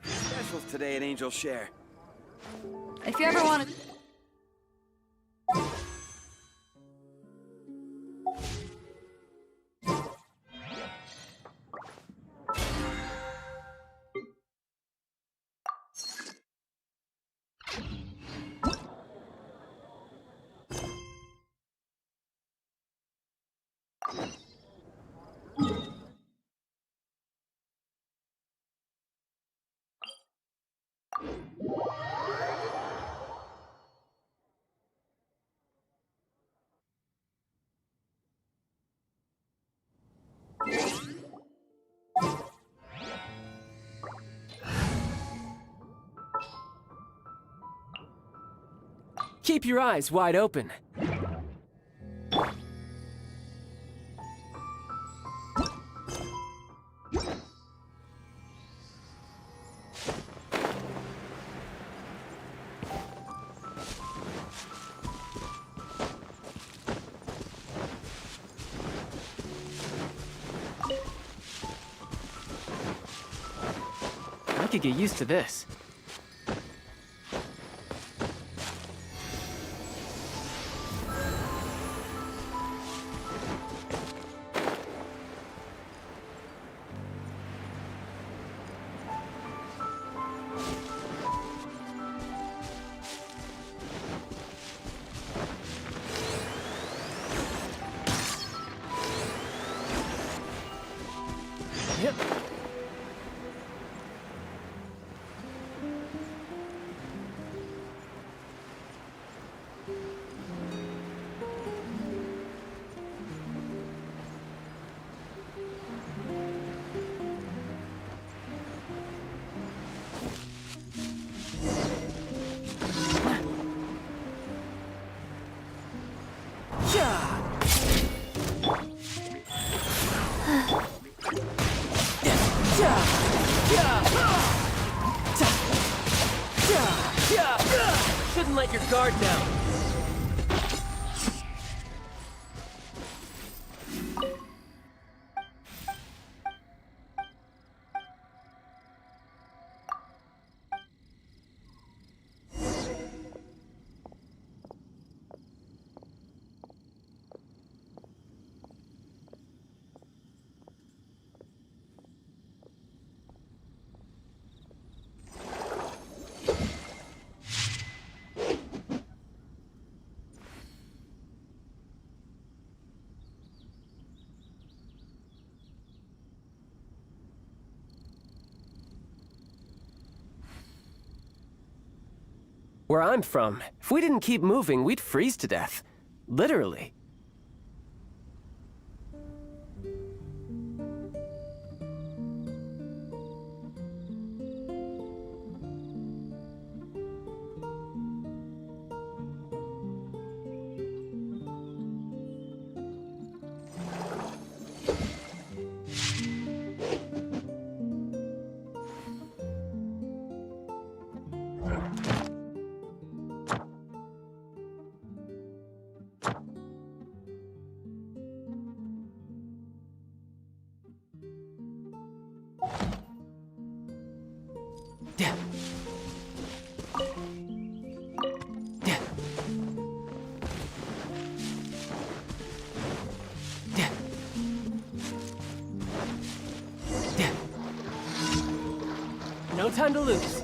Specials today at Angel Share. If you ever want to... Keep your eyes wide open. I could get used to this. Yep. Shouldn't let your guard down. Where I'm from, if we didn't keep moving, we'd freeze to death. Literally. Yeah. Yeah. Yeah. Yeah. No time to lose.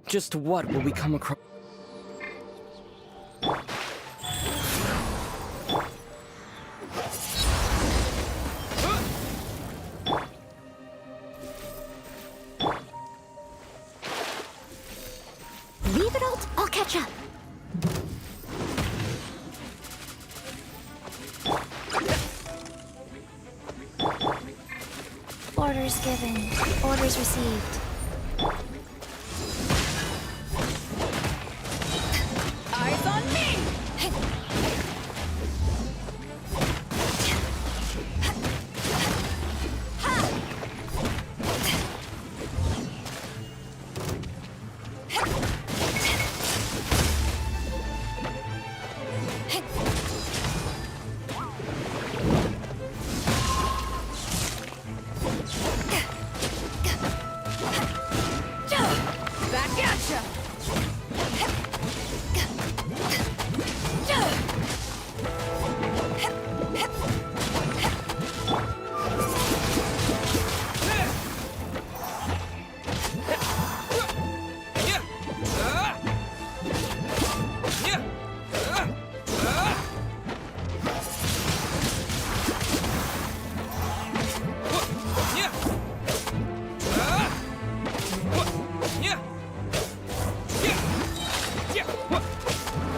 Just what will we come across? Leave it out, I'll catch up. Orders given. Orders received. Eyes on me! Back at ya!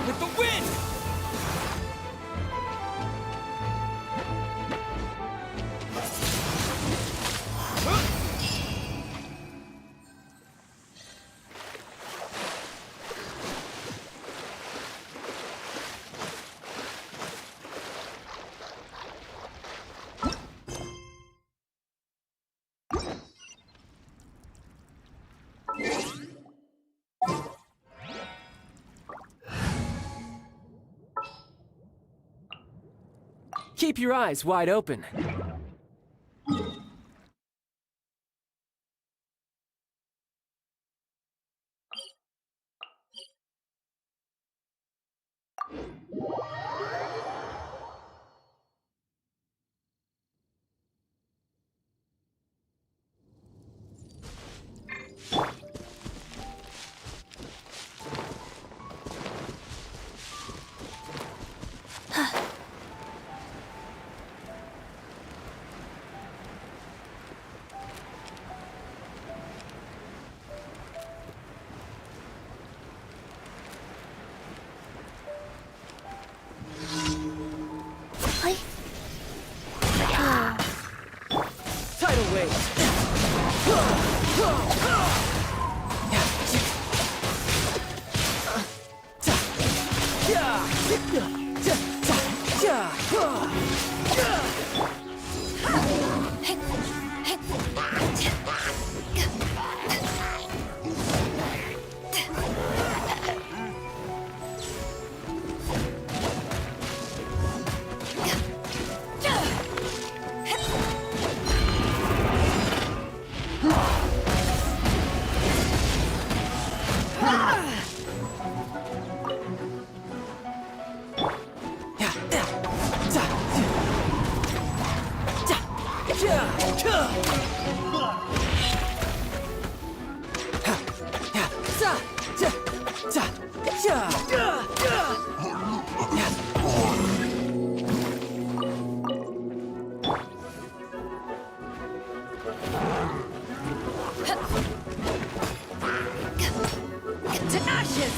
With the wind! Keep your eyes wide open. Hi. Tidal wave. To ashes!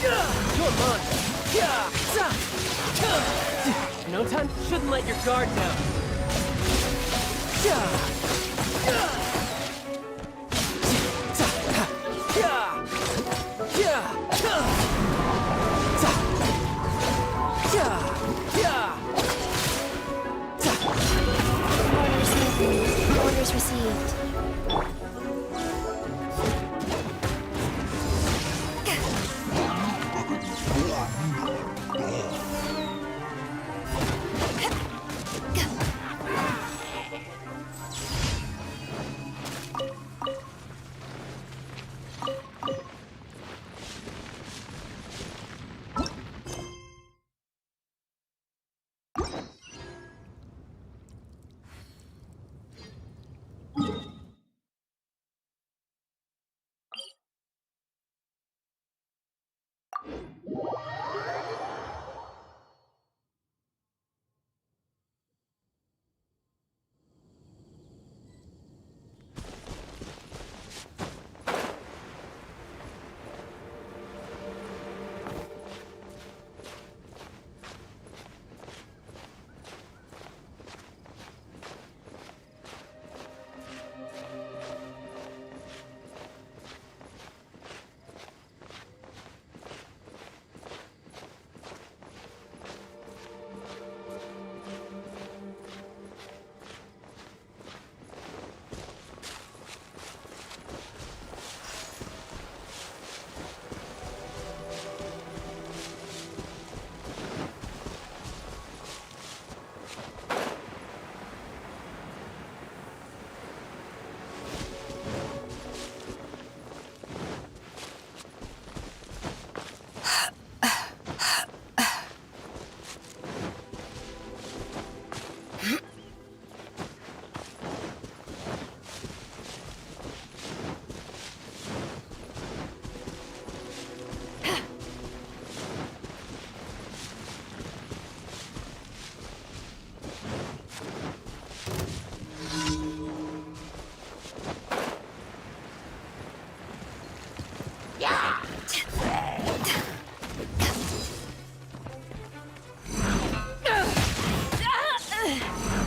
You're mine. No time. Shouldn't let your guard down. Orders given. Orders received.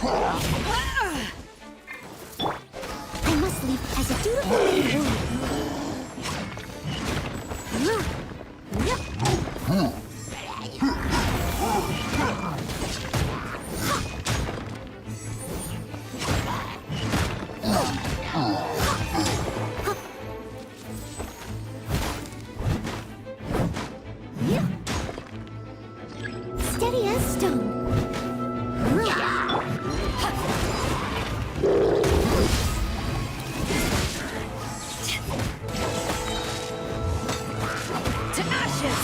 I must leave as a dutiful lady would. Steady as stone. To ashes!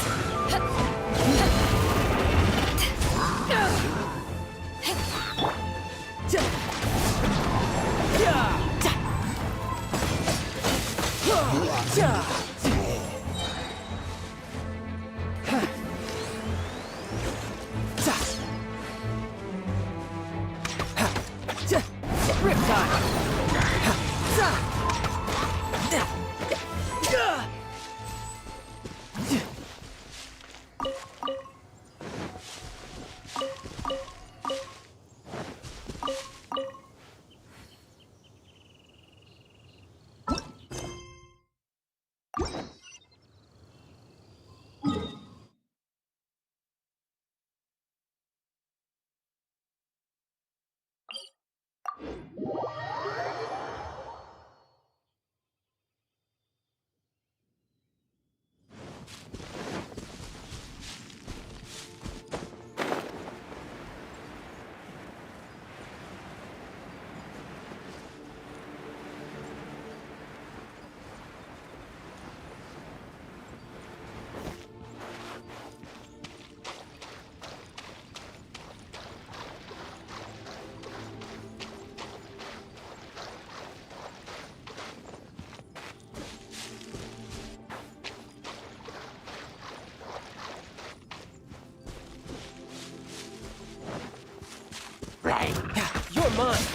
You're mine.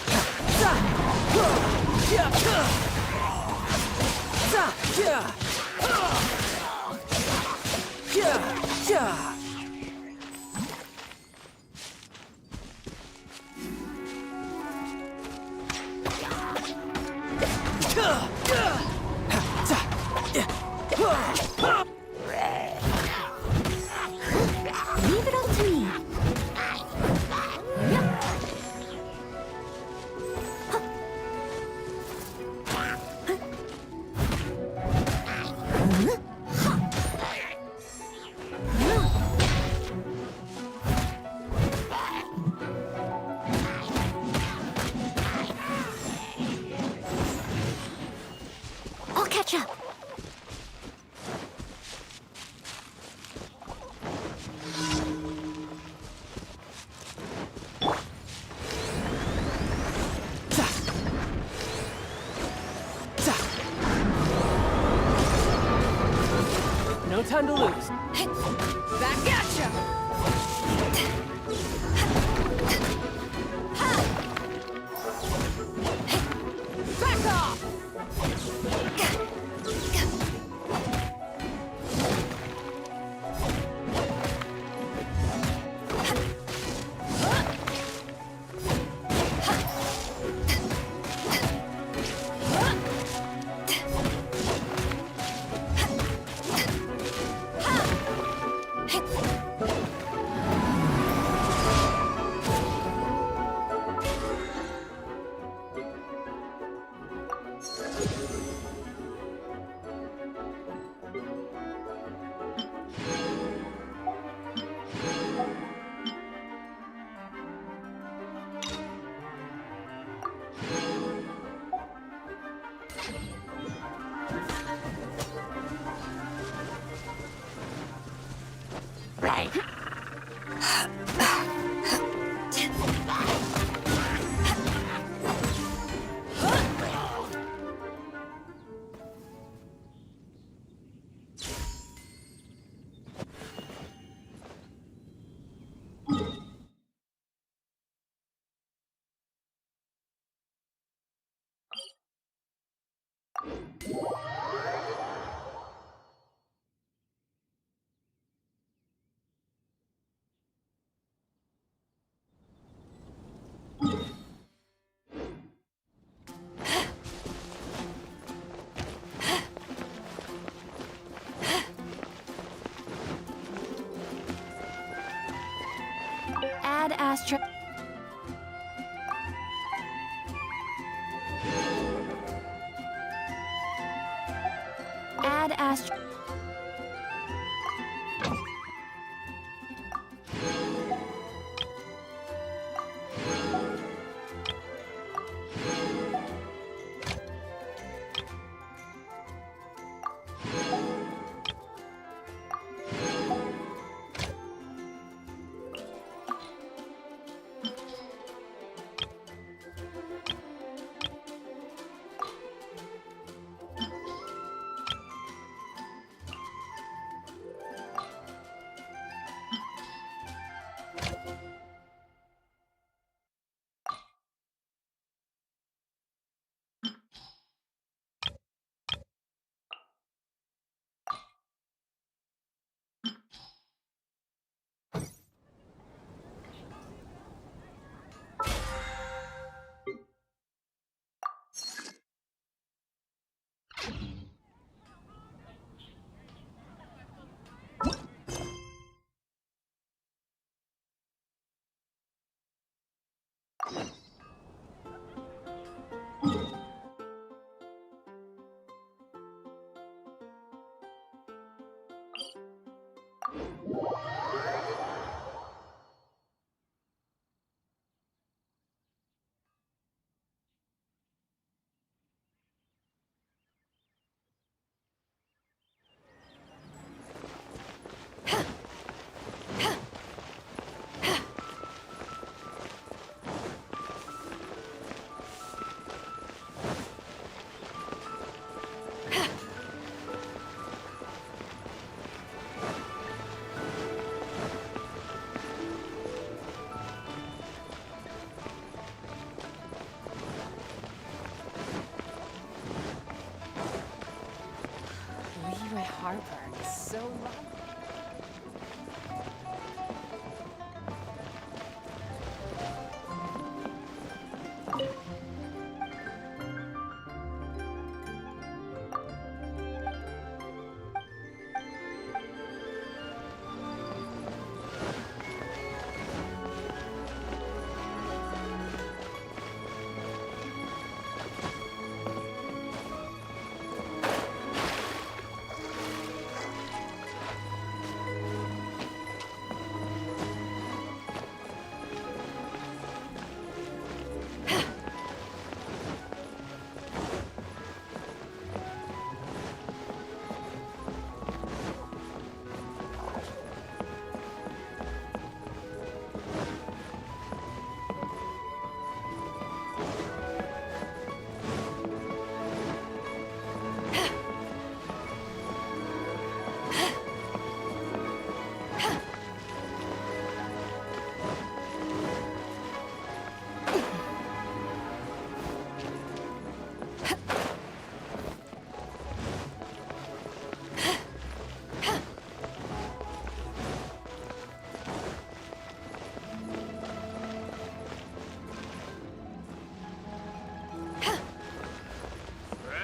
Leave it all to me. I'll catch up. No time to lose. Back at ya! Back off! Hey! Astra. Add Astra. Leeway Harbor is so lovely.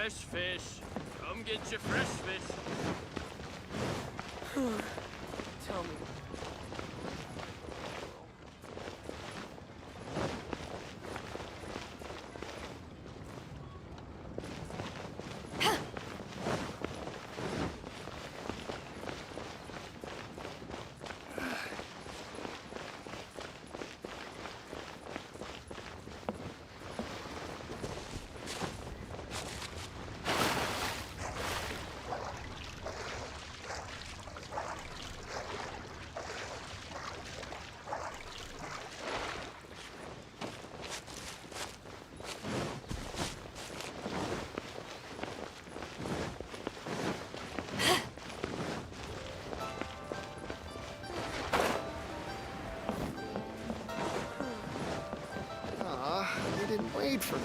Fresh fish. Come get your fresh fish. Tell me. You didn't wait for me.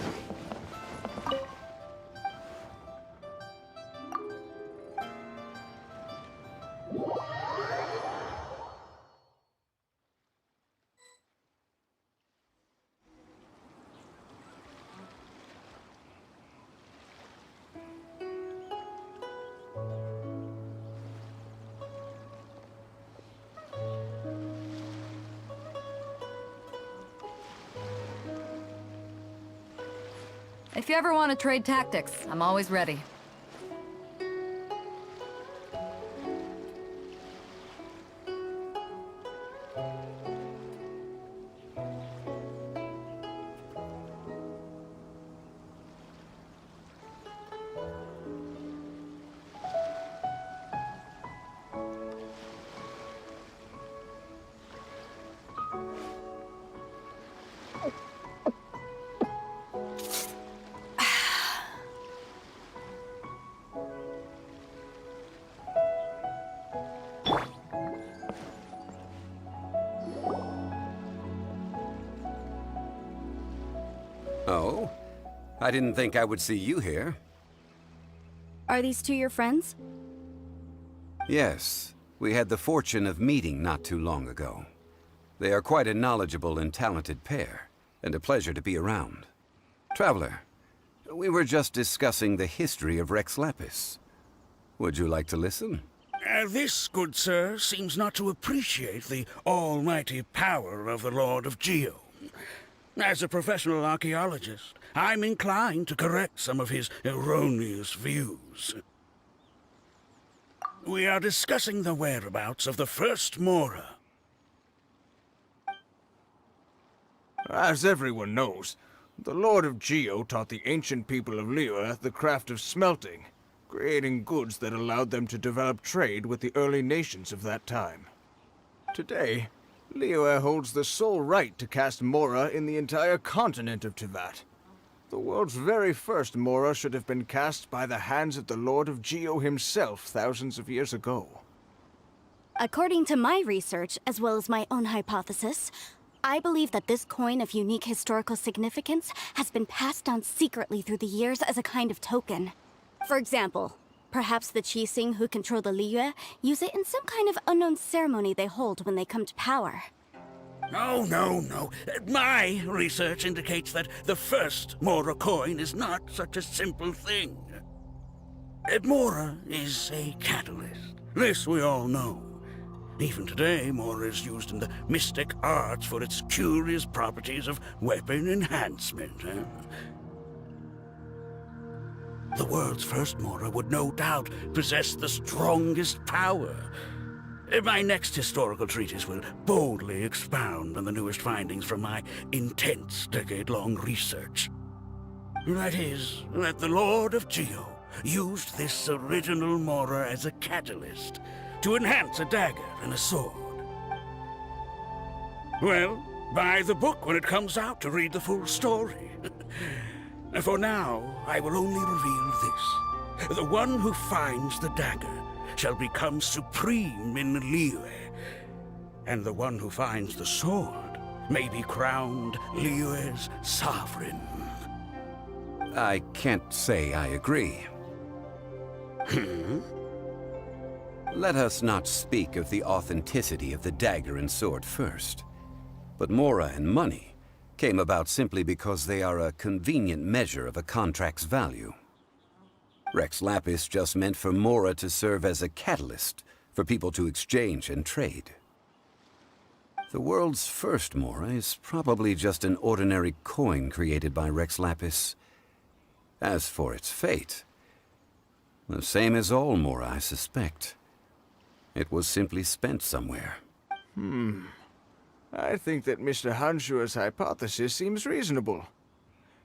If you ever want to trade tactics, I'm always ready. Oh? I didn't think I would see you here. Are these two your friends? Yes. We had the fortune of meeting not too long ago. They are quite a knowledgeable and talented pair, and a pleasure to be around. Traveler, we were just discussing the history of Rex Lapis. Would you like to listen? This, good sir, seems not to appreciate the almighty power of the Lord of Geo. As a professional archaeologist, I'm inclined to correct some of his erroneous views. We are discussing the whereabouts of the first Mora. As everyone knows, the Lord of Geo taught the ancient people of Liyue the craft of smelting, creating goods that allowed them to develop trade with the early nations of that time. Today, Liyue holds the sole right to cast Mora in the entire continent of Teyvat. The world's very first Mora should have been cast by the hands of the Lord of Geo himself thousands of years ago. According to my research, as well as my own hypothesis, I believe that this coin of unique historical significance has been passed down secretly through the years as a kind of token. For example, perhaps the Qixing who control the Liyue use it in some kind of unknown ceremony they hold when they come to power. No. My research indicates that the first Mora coin is not such a simple thing. Mora is a catalyst. This we all know. Even today, Mora is used in the mystic arts for its curious properties of weapon enhancement. The world's first Mora would no doubt possess the strongest power. My next historical treatise will boldly expound on the newest findings from my intense decade-long research. That is, that the Lord of Geo used this original Mora as a catalyst to enhance a dagger and a sword. Well, buy the book when it comes out to read the full story. For now, I will only reveal this. The one who finds the dagger shall become supreme in Liyue, and the one who finds the sword may be crowned Liyue's sovereign. I can't say I agree. Let us not speak of the authenticity of the dagger and sword first. But Mora and money came about simply because they are a convenient measure of a contract's value. Rex Lapis just meant for Mora to serve as a catalyst for people to exchange and trade. The world's first Mora is probably just an ordinary coin created by Rex Lapis. As for its fate, the same as all Mora, I suspect. It was simply spent somewhere. I think that Mr. Hanshua's hypothesis seems reasonable.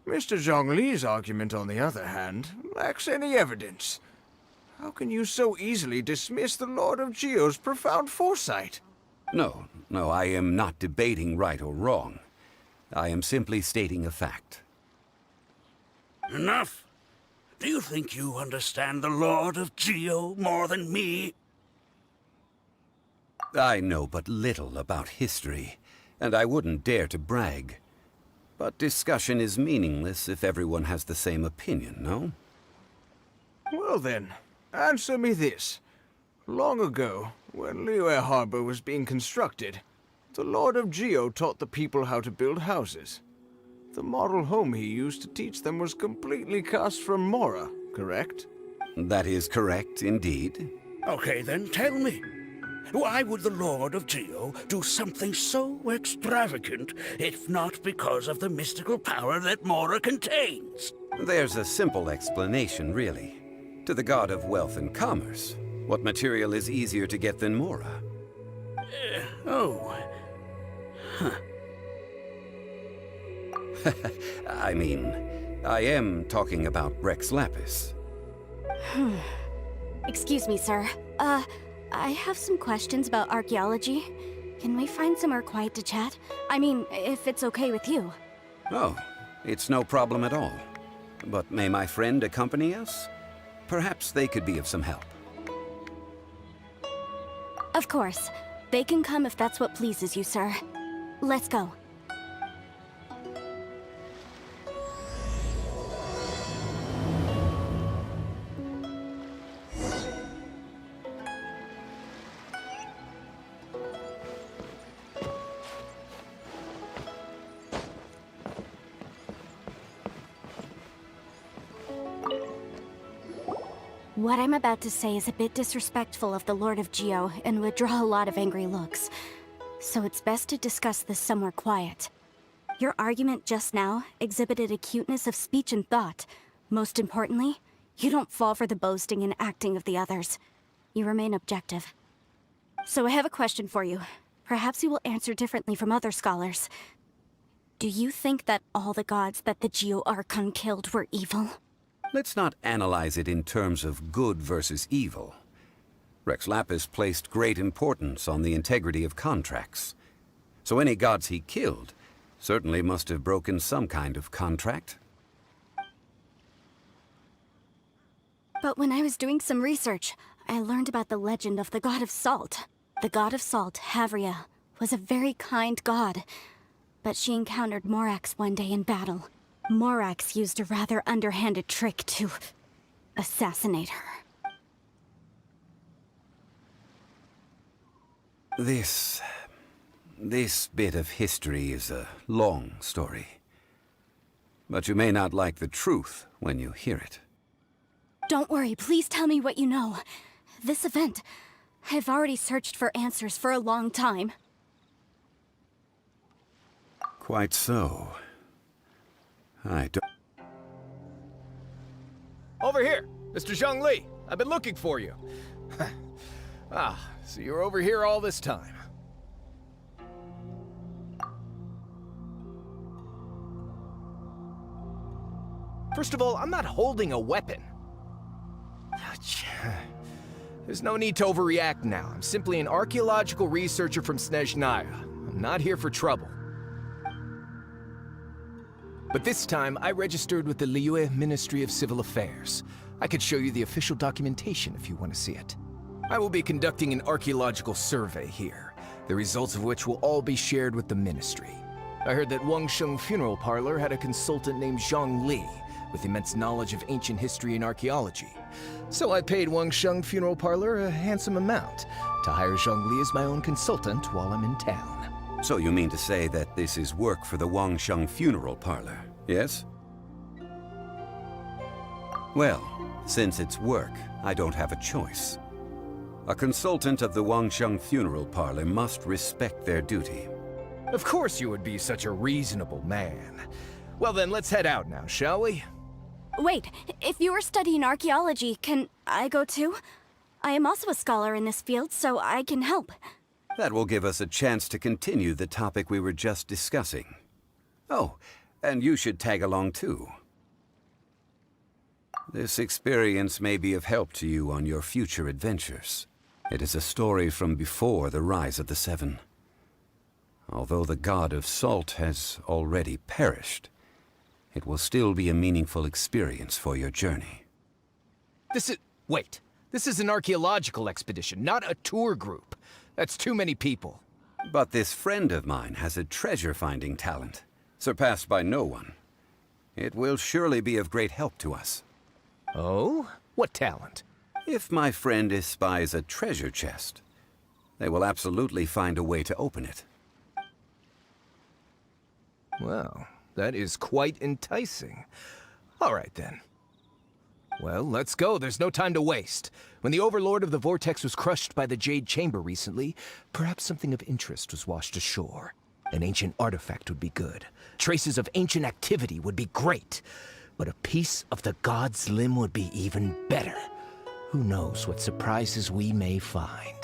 Mr. Zhongli's argument, on the other hand, lacks any evidence. How can you so easily dismiss the Lord of Geo's profound foresight? No, I am not debating right or wrong. I am simply stating a fact. Enough! Do you think you understand the Lord of Geo more than me? I know but little about history, and I wouldn't dare to brag. But discussion is meaningless if everyone has the same opinion, no? Well then, answer me this. Long ago, when Liyue Harbor was being constructed, the Lord of Geo taught the people how to build houses. The model home he used to teach them was completely cast from Mora, correct? That is correct, indeed. Okay, then tell me. Why would the Lord of Geo do something so extravagant if not because of the mystical power that Mora contains? There's a simple explanation, really. To the god of wealth and commerce, what material is easier to get than Mora? Oh. Huh. I mean, I am talking about Rex Lapis. Excuse me, sir. I have some questions about archaeology. Can we find somewhere quiet to chat? I mean, if it's okay with you. Oh, it's no problem at all. But may my friend accompany us? Perhaps they could be of some help. Of course. They can come if that's what pleases you, sir. Let's go. What I'm about to say is a bit disrespectful of the Lord of Geo and would draw a lot of angry looks. So it's best to discuss this somewhere quiet. Your argument just now exhibited a cuteness of speech and thought. Most importantly, you don't fall for the boasting and acting of the others. You remain objective. So I have a question for you. Perhaps you will answer differently from other scholars. Do you think that all the gods that the Geo Archon killed were evil? Let's not analyze it in terms of good versus evil. Rex Lapis placed great importance on the integrity of contracts. So any gods he killed certainly must have broken some kind of contract. But when I was doing some research, I learned about the legend of the god of salt. The god of salt, Havria, was a very kind god. But she encountered Morax one day in battle. Morax used a rather underhanded trick to assassinate her. This bit of history is a long story. But you may not like the truth when you hear it. Don't worry, please tell me what you know. This event, I've already searched for answers for a long time. Quite so. I don't... Over here, Mr. Zhongli. I've been looking for you. So you're over here all this time. First of all, I'm not holding a weapon. There's no need to overreact now. I'm simply an archaeological researcher from Snezhnaya. I'm not here for trouble. But this time, I registered with the Liyue Ministry of Civil Affairs. I could show you the official documentation if you want to see it. I will be conducting an archaeological survey here, the results of which will all be shared with the ministry. I heard that Wangsheng Funeral Parlor had a consultant named Zhongli, with immense knowledge of ancient history and archaeology. So I paid Wangsheng Funeral Parlor a handsome amount to hire Zhongli as my own consultant while I'm in town. So you mean to say that this is work for the Wangsheng Funeral Parlor, yes? Well, since it's work, I don't have a choice. A consultant of the Wangsheng Funeral Parlor must respect their duty. Of course you would be such a reasonable man. Well then, let's head out now, shall we? Wait, if you are studying archaeology, can I go too? I am also a scholar in this field, so I can help. That will give us a chance to continue the topic we were just discussing. Oh, and you should tag along too. This experience may be of help to you on your future adventures. It is a story from before the rise of the Seven. Although the god of salt has already perished, it will still be a meaningful experience for your journey. Wait. This is an archaeological expedition, not a tour group. That's too many people. But this friend of mine has a treasure-finding talent, surpassed by no one. It will surely be of great help to us. Oh? What talent? If my friend espies a treasure chest, they will absolutely find a way to open it. Well, that is quite enticing. All right, then. Well, let's go. There's no time to waste. When the Overlord of the Vortex was crushed by the Jade Chamber recently, perhaps something of interest was washed ashore. An ancient artifact would be good. Traces of ancient activity would be great. but a piece of the god's limb would be even better. Who knows what surprises we may find.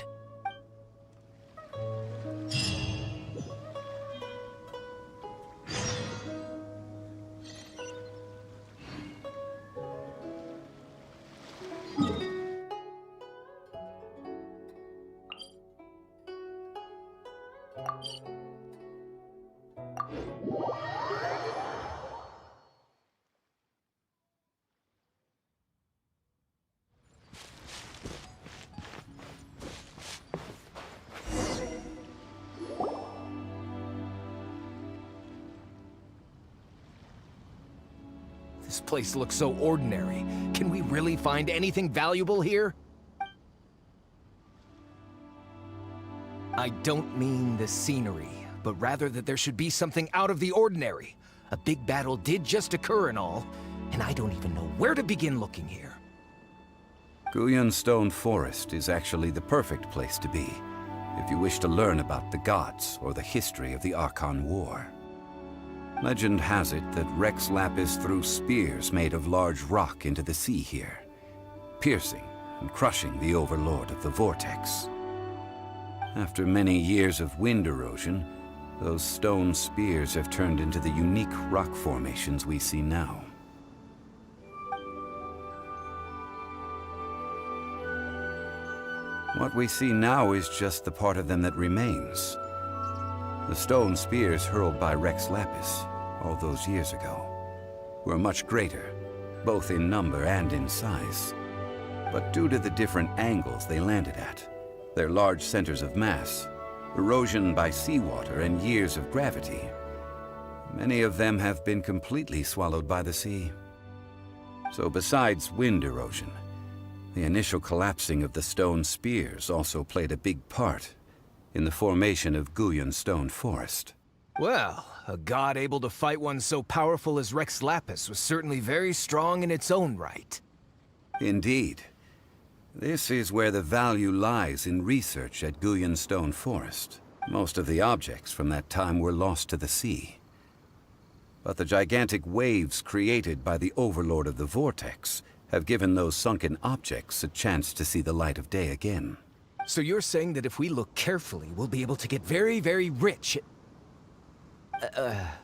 This place looks so ordinary. Can we really find anything valuable here? I don't mean the scenery, but rather that there should be something out of the ordinary. A big battle did just occur and all, and I don't even know where to begin looking here. Guyun Stone Forest is actually the perfect place to be, if you wish to learn about the gods or the history of the Archon War. Legend has it that Rex Lapis threw spears made of large rock into the sea here, piercing and crushing the overlord of the vortex. After many years of wind erosion, those stone spears have turned into the unique rock formations we see now. What we see now is just the part of them that remains. The stone spears hurled by Rex Lapis all those years ago were much greater, both in number and in size. But due to the different angles they landed at, their large centers of mass, erosion by seawater, and years of gravity, many of them have been completely swallowed by the sea. So besides wind erosion, the initial collapsing of the stone spears also played a big part in the formation of Guyun Stone Forest. Well, a god able to fight one so powerful as Rex Lapis was certainly very strong in its own right. Indeed. This is where the value lies in research at Guyun Stone Forest. Most of the objects from that time were lost to the sea. But the gigantic waves created by the overlord of the vortex have given those sunken objects a chance to see the light of day again. So you're saying that if we look carefully, we'll be able to get very, very rich.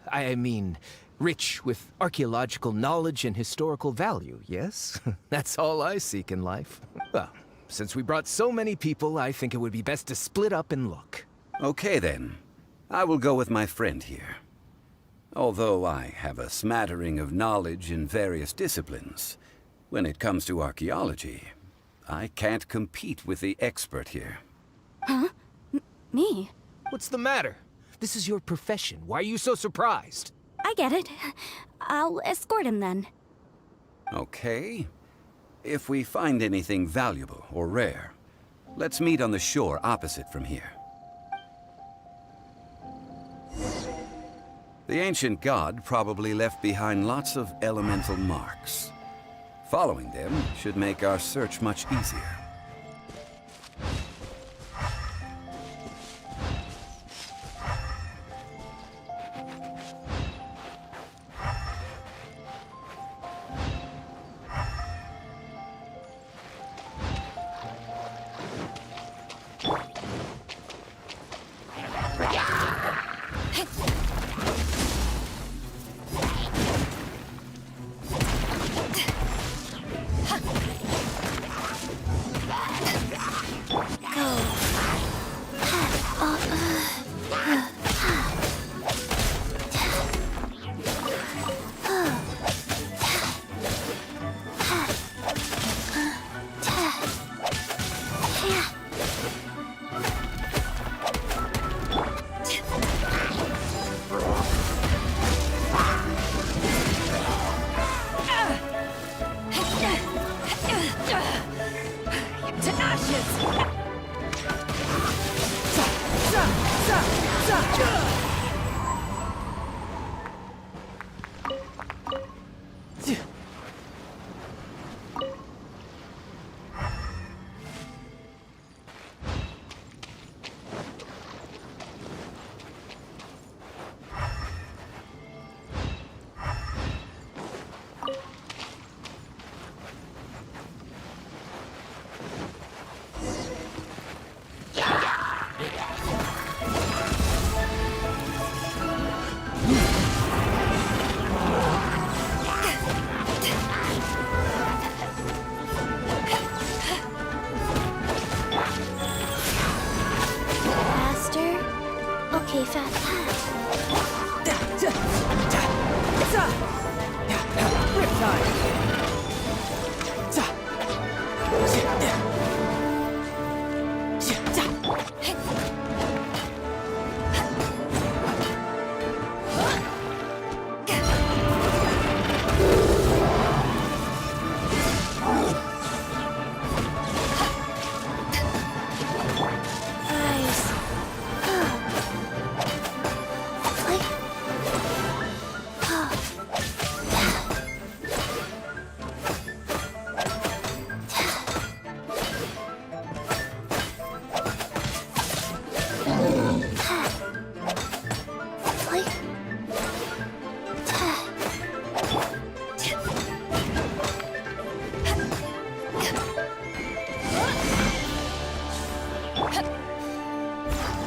I mean, rich with archaeological knowledge and historical value, yes? That's all I seek in life. Well, since we brought so many people, I think it would be best to split up and look. Okay then. I will go with my friend here. Although I have a smattering of knowledge in various disciplines, when it comes to archaeology, I can't compete with the expert here. Huh? Me? What's the matter? This is your profession. Why are you so surprised? I get it. I'll escort him then. Okay. If we find anything valuable or rare, let's meet on the shore opposite from here. The ancient god probably left behind lots of elemental marks. Following them should make our search much easier.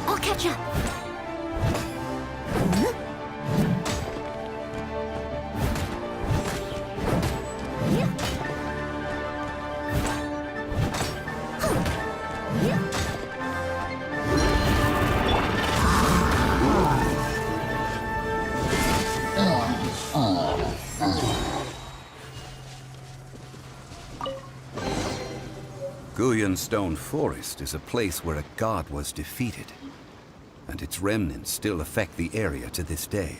I'll catch up. Guyan Stone Forest is a place where a god was defeated, and its remnants still affect the area to this day.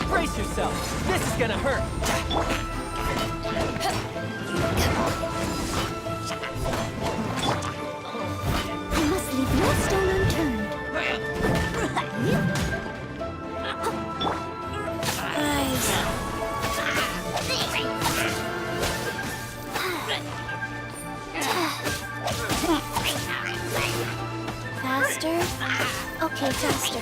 Brace yourself. This is gonna hurt. I must leave no stone unturned. Faster? Okay, faster.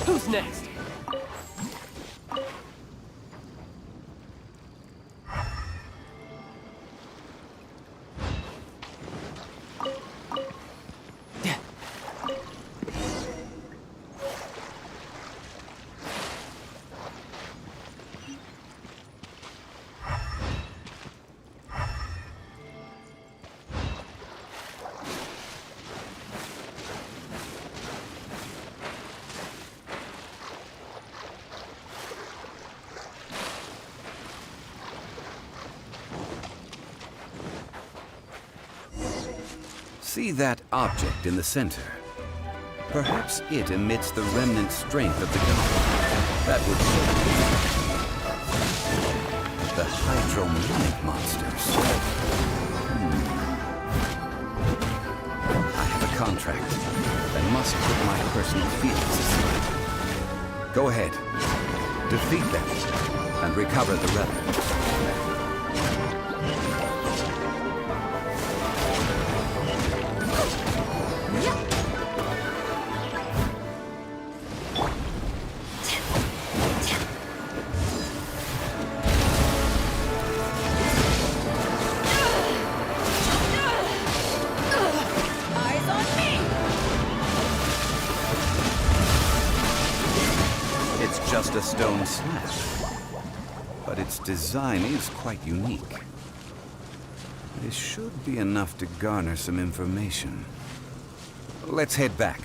Who's next? See that object in the center? Perhaps it emits the remnant strength of the god. That would be the hydromelic monsters. I have a contract. I must put my personal feelings aside. Go ahead. Defeat them and recover the relic. Just a stone slab, but its design is quite unique. This should be enough to garner some information. Let's head back.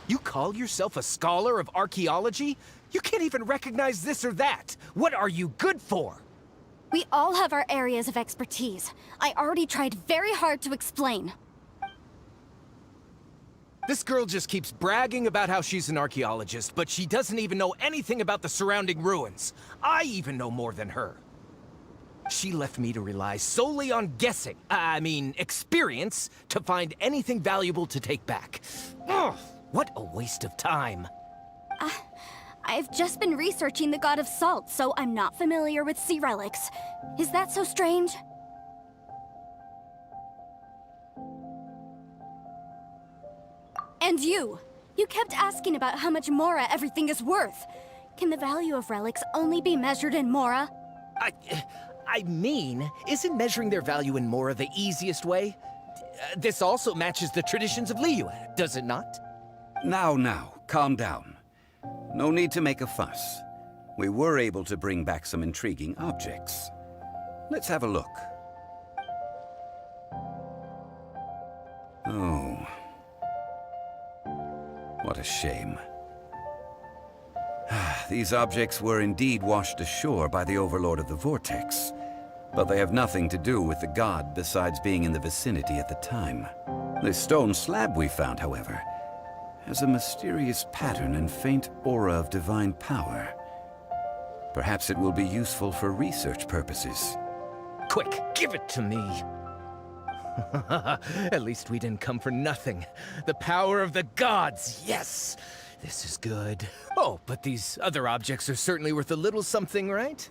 You call yourself a scholar of archaeology? You can't even recognize this or that. What are you good for? We all have our areas of expertise. I already tried very hard to explain. This girl just keeps bragging about how she's an archaeologist, but she doesn't even know anything about the surrounding ruins. I even know more than her. She left me to rely solely on guessing, experience, to find anything valuable to take back. Ugh, what a waste of time. I've just been researching the God of Salt, so I'm not familiar with sea relics. Is that so strange? And you kept asking about how much Mora everything is worth. Can the value of relics only be measured in Mora? Isn't measuring their value in Mora the easiest way? This also matches the traditions of Liyue, does it not? Now, calm down. No need to make a fuss. We were able to bring back some intriguing objects. Let's have a look. Oh. What a shame. These objects were indeed washed ashore by the Overlord of the Vortex, but they have nothing to do with the god besides being in the vicinity at the time. This stone slab we found, however, has a mysterious pattern and faint aura of divine power. Perhaps it will be useful for research purposes. Quick, give it to me. At least we didn't come for nothing. The power of the gods, yes! This is good. Oh, but these other objects are certainly worth a little something, right?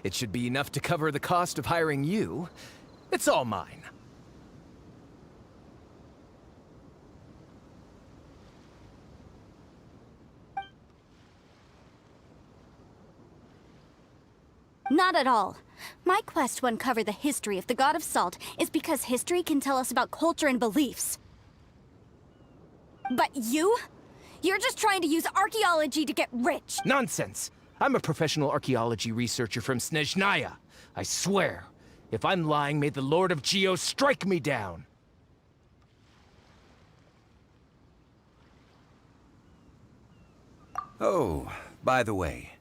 It should be enough to cover the cost of hiring you. It's all mine. Not at all. My quest to uncover the history of the God of Salt is because history can tell us about culture and beliefs. But you? You're just trying to use archaeology to get rich. Nonsense! I'm a professional archaeology researcher from Snezhnaya. I swear, if I'm lying, may the Lord of Geo strike me down. Oh, by the way,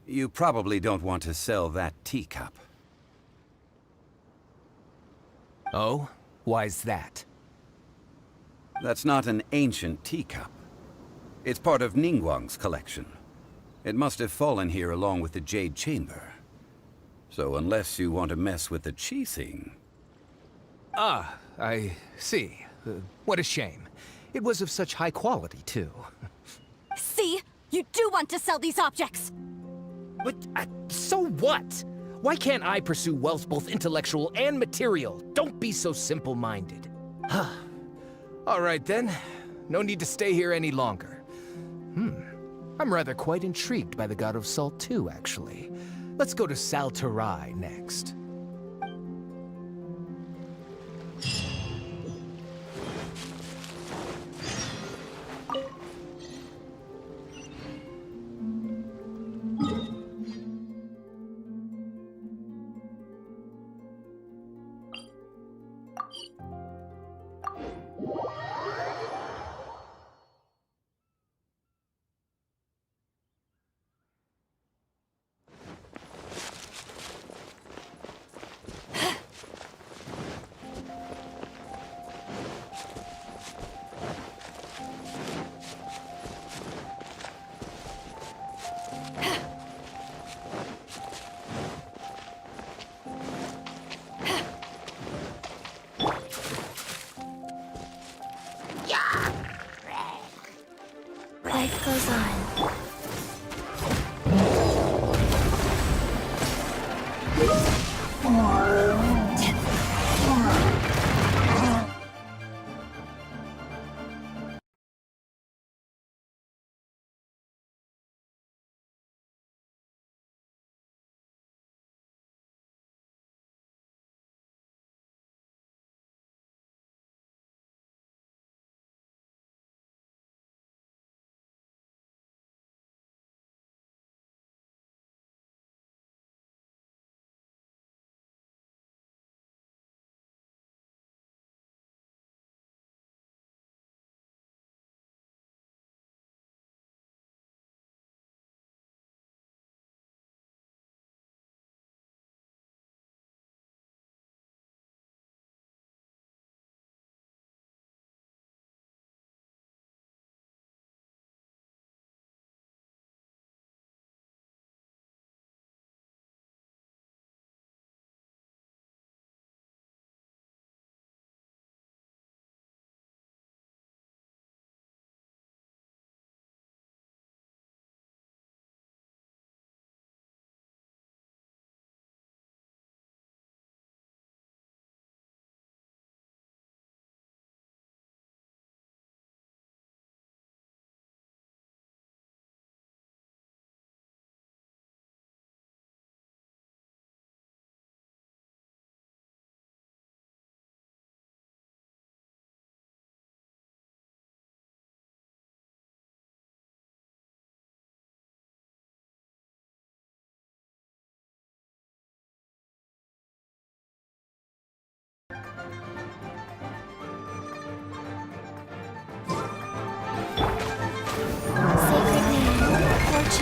you probably don't want to sell that teacup. Oh? Why's that? That's not an ancient teacup. It's part of Ningguang's collection. It must have fallen here along with the Jade Chamber. So unless you want to mess with the Qixing... Ah, I see. What a shame. It was of such high quality, too. See? You do want to sell these objects! But, so what? Why can't I pursue wealth both intellectual and material? Don't be so simple-minded. All right, then. No need to stay here any longer. I'm rather quite intrigued by the God of Salt, too, actually. Let's go to Saltarai next.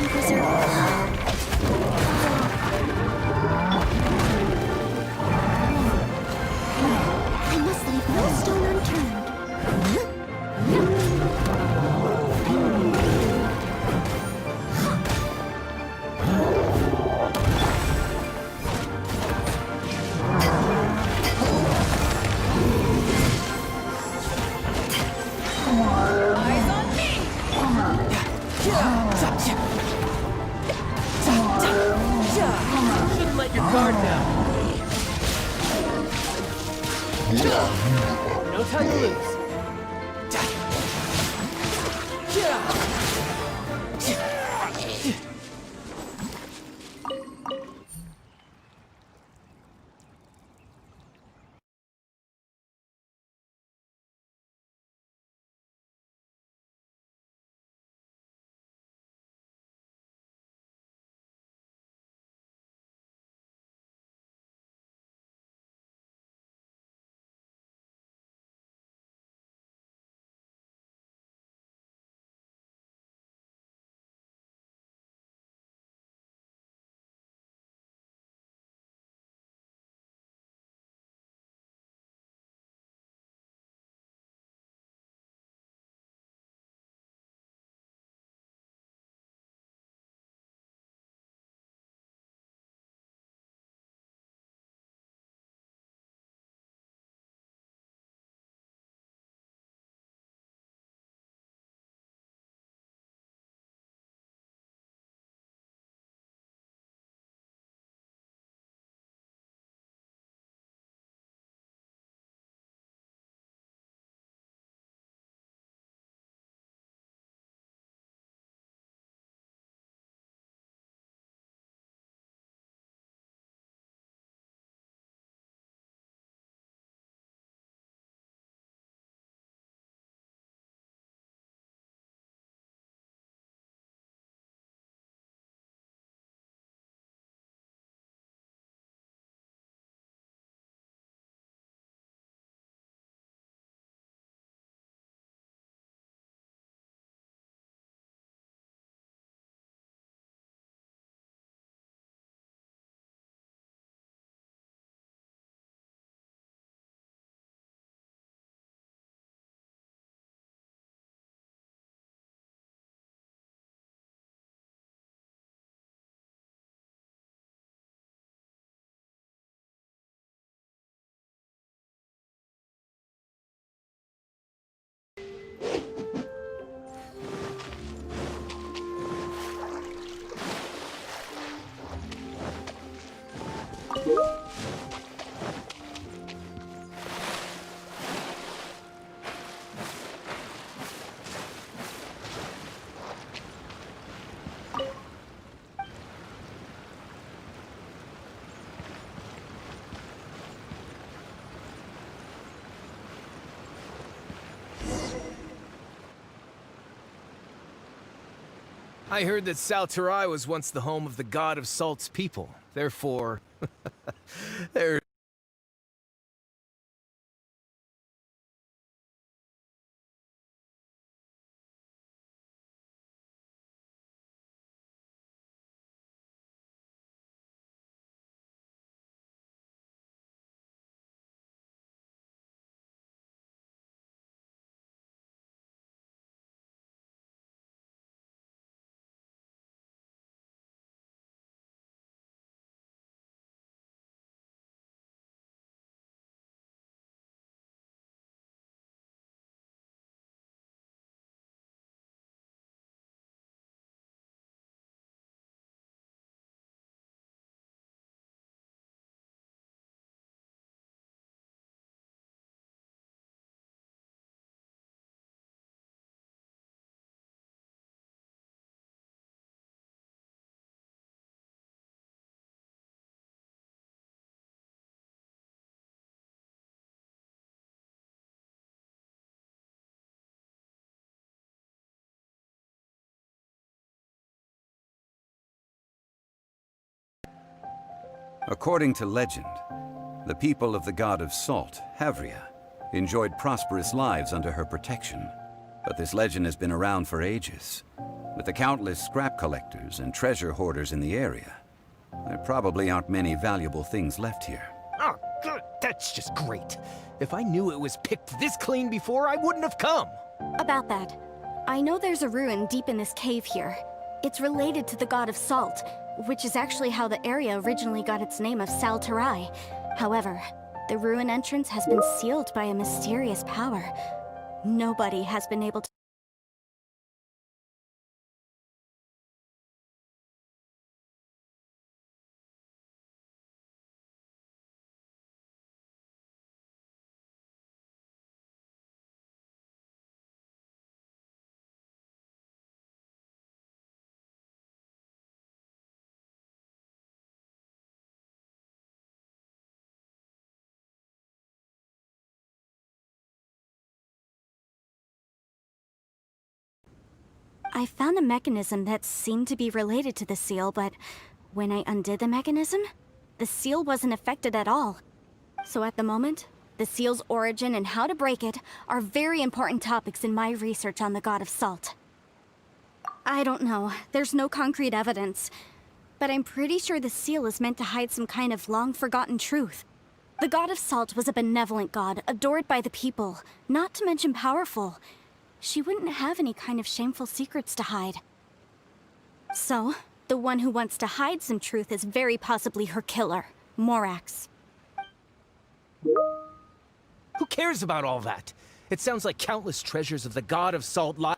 Ocean Preserve. I must leave no stone unturned. Shouldn't let your guard down. No time to lose. I heard that Salterai was once the home of the god of Salt's people. Therefore, there. According to legend, the people of the god of salt, Havria, enjoyed prosperous lives under her protection. But this legend has been around for ages. With the countless scrap collectors and treasure hoarders in the area, there probably aren't many valuable things left here. Oh, good. That's just great. If I knew it was picked this clean before, I wouldn't have come. About that, I know there's a ruin deep in this cave here. It's related to the god of salt, which is actually how the area originally got its name of Sal Tarai. However, the ruin entrance has been sealed by a mysterious power. Nobody has been able to... I found a mechanism that seemed to be related to the seal, but when I undid the mechanism, the seal wasn't affected at all. So at the moment, the seal's origin and how to break it are very important topics in my research on the god of salt. I don't know, there's no concrete evidence, but I'm pretty sure the seal is meant to hide some kind of long-forgotten truth. The god of salt was a benevolent god, adored by the people, not to mention powerful. She wouldn't have any kind of shameful secrets to hide. So, the one who wants to hide some truth is very possibly her killer, Morax. Who cares about all that? It sounds like countless treasures of the god of salt lie.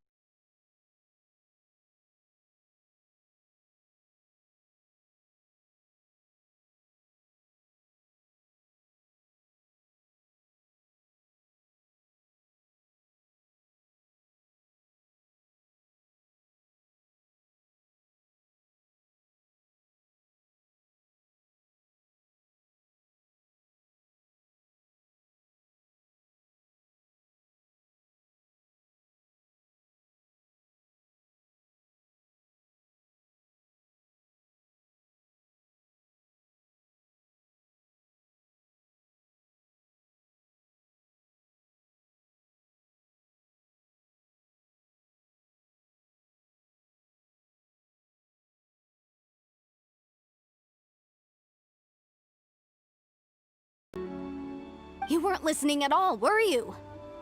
You weren't listening at all, were you?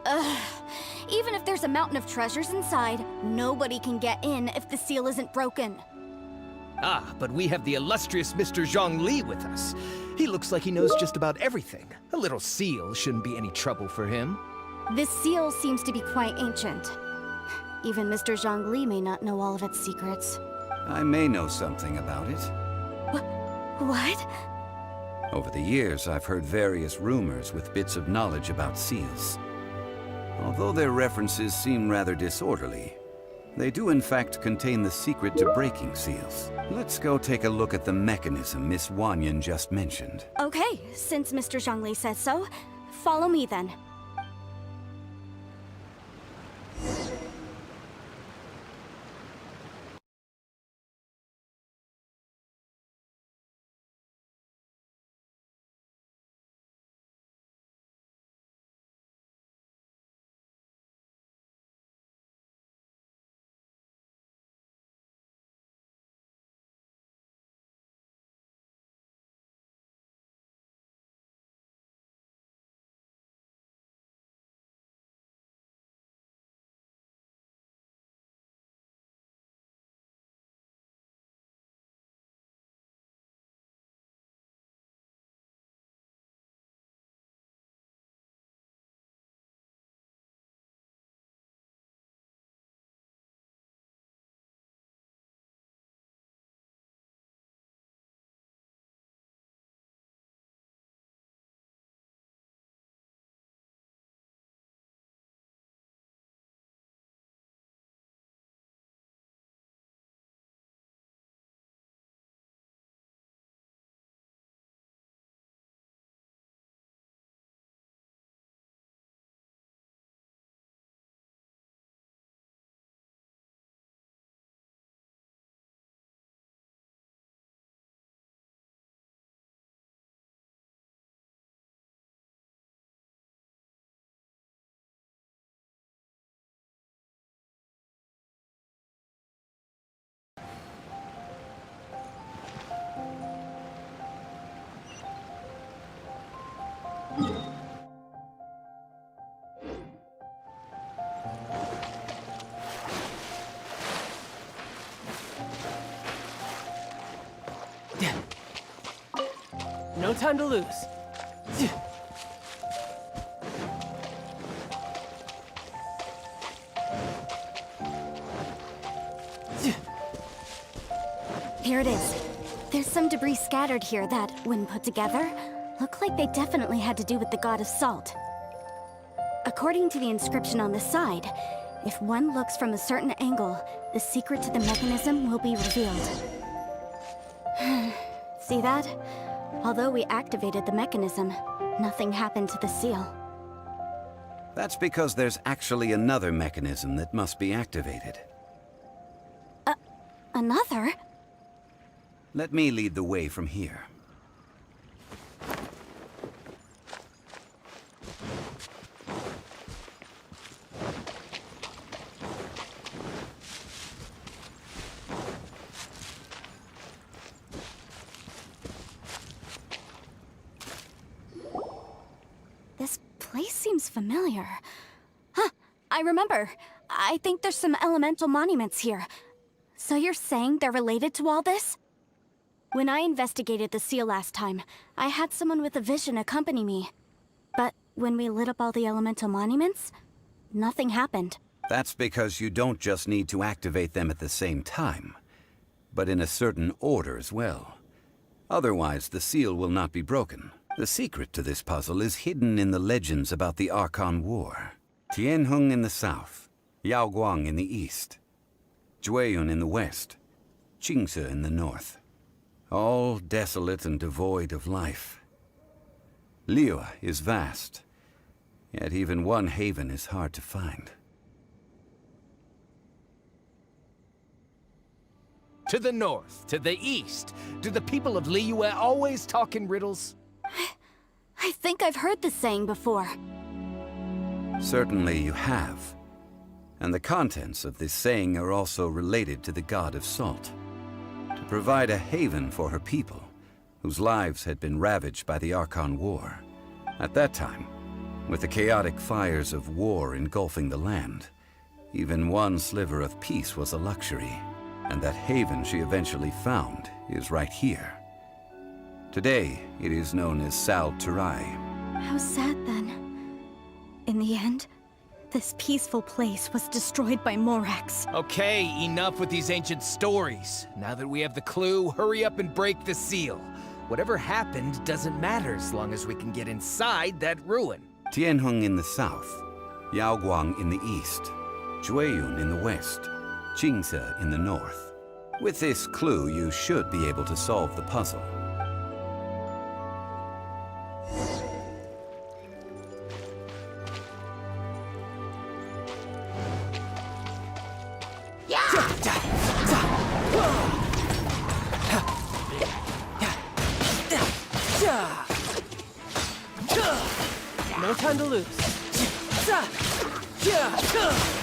Ugh. Even if there's a mountain of treasures inside, nobody can get in if the seal isn't broken. Ah, but we have the illustrious Mr. Zhongli with us. He looks like he knows just about everything. A little seal shouldn't be any trouble for him. This seal seems to be quite ancient. Even Mr. Zhongli may not know all of its secrets. I may know something about it. What? Over the years, I've heard various rumors with bits of knowledge about seals. Although their references seem rather disorderly, they do in fact contain the secret to breaking seals. Let's go take a look at the mechanism Miss Wanyan just mentioned. Okay, since Mr. Zhongli says so, follow me then. No time to lose. Here it is. There's some debris scattered here that, when put together, look like they definitely had to do with the god of salt. According to the inscription on the side, if one looks from a certain angle, the secret to the mechanism will be revealed. See that? Although we activated the mechanism, nothing happened to the seal. That's because there's actually another mechanism that must be activated. Another? Let me lead the way from here. This place seems familiar. Huh, I remember. I think there's some elemental monuments here. So you're saying they're related to all this? When I investigated the seal last time, I had someone with a vision accompany me. But when we lit up all the elemental monuments, nothing happened. That's because you don't just need to activate them at the same time, but in a certain order as well. Otherwise, the seal will not be broken. The secret to this puzzle is hidden in the legends about the Archon War. Tianheng in the south, Yaoguang in the east, Jueyun in the west, Qingce in the north. All desolate and devoid of life. Liyue is vast, yet even one haven is hard to find. To the north, to the east. Do the people of Liyue always talk in riddles? I think I've heard this saying before. Certainly you have. And the contents of this saying are also related to the god of salt. To provide a haven for her people, whose lives had been ravaged by the Archon War. At that time, with the chaotic fires of war engulfing the land, even one sliver of peace was a luxury. And that haven she eventually found is right here. Today, it is known as Sal Turai. How sad then. In the end, this peaceful place was destroyed by Morax. Okay, enough with these ancient stories. Now that we have the clue, hurry up and break the seal. Whatever happened doesn't matter as long as we can get inside that ruin. Tianheng in the south, Yaoguang in the east, Jueyun in the west, Qingce in the north. With this clue, you should be able to solve the puzzle. No time to lose. Steady as stone.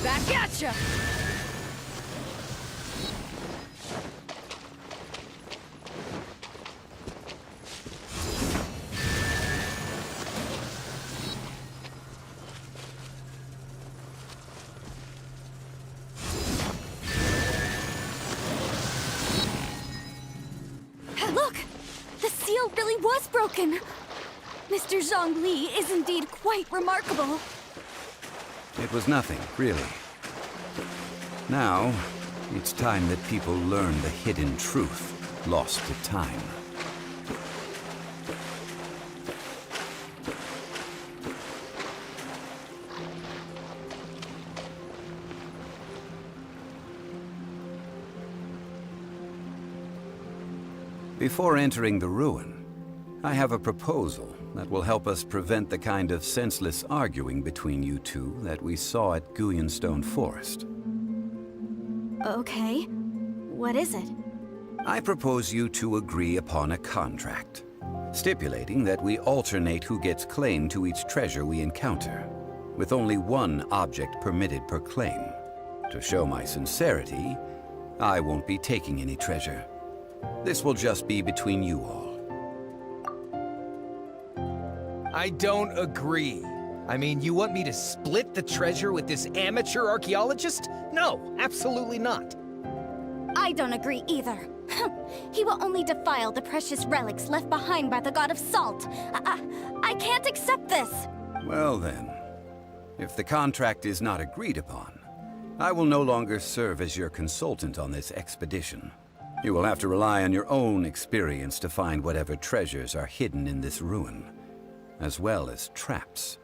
Back at ya! Look! The seal really was broken! Mr. Zhongli is indeed quite remarkable. It was nothing, really. Now, it's time that people learn the hidden truth lost to time. Before entering the ruin, I have a proposal that will help us prevent the kind of senseless arguing between you two that we saw at Guyenstone Forest. Okay. What is it? I propose you two agree upon a contract, stipulating that we alternate who gets claim to each treasure we encounter, with only one object permitted per claim. To show my sincerity, I won't be taking any treasure. This will just be between you all. I don't agree. I mean, you want me to split the treasure with this amateur archaeologist? No, absolutely not. I don't agree either. He will only defile the precious relics left behind by the god of salt. I can't accept this. Well then, if the contract is not agreed upon, I will no longer serve as your consultant on this expedition. You will have to rely on your own experience to find whatever treasures are hidden in this ruin, as well as traps.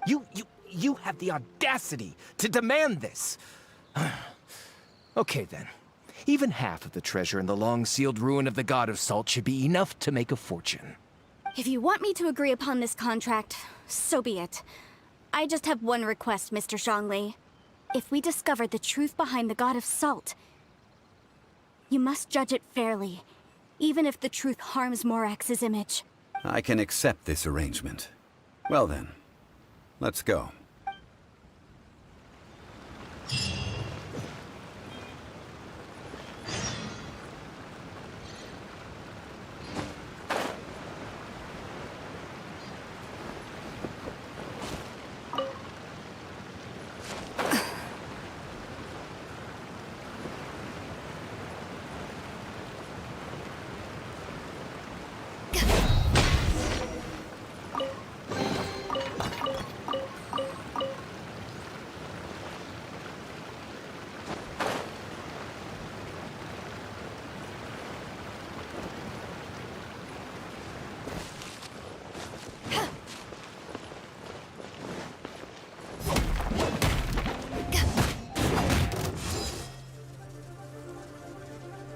You have the audacity to demand this. Okay then. Even half of the treasure in the long-sealed ruin of the God of Salt should be enough to make a fortune. If you want me to agree upon this contract, so be it. I just have one request, Mr. Zhongli. If we discover the truth behind the God of Salt, you must judge it fairly, even if the truth harms Morax's image. I can accept this arrangement. Well then, let's go.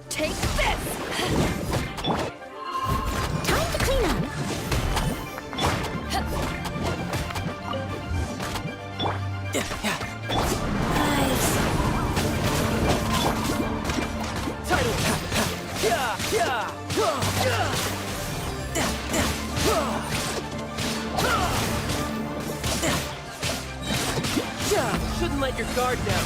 Take this! Time to clean up. Nice. Shouldn't let your guard down.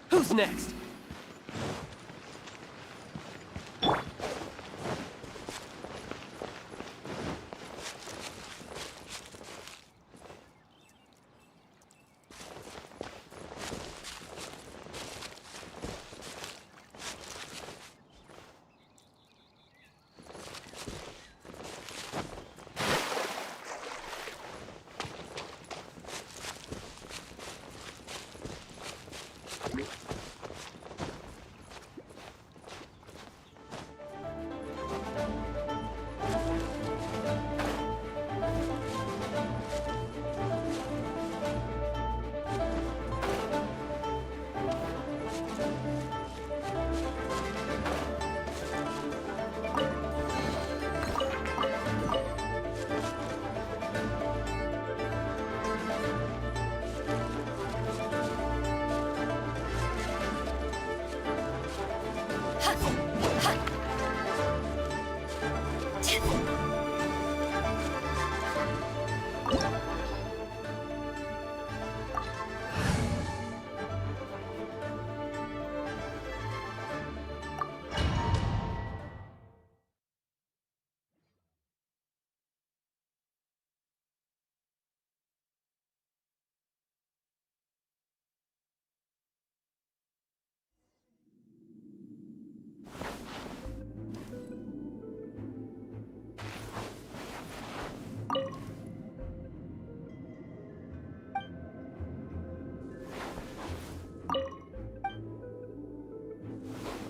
Who's next?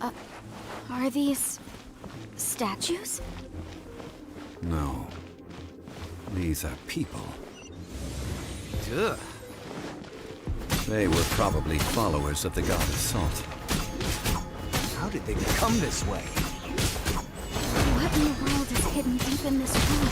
Are these statues? No. These are people. Ugh. They were probably followers of the god of salt. How did they become this way? What in the world is hidden deep in this room?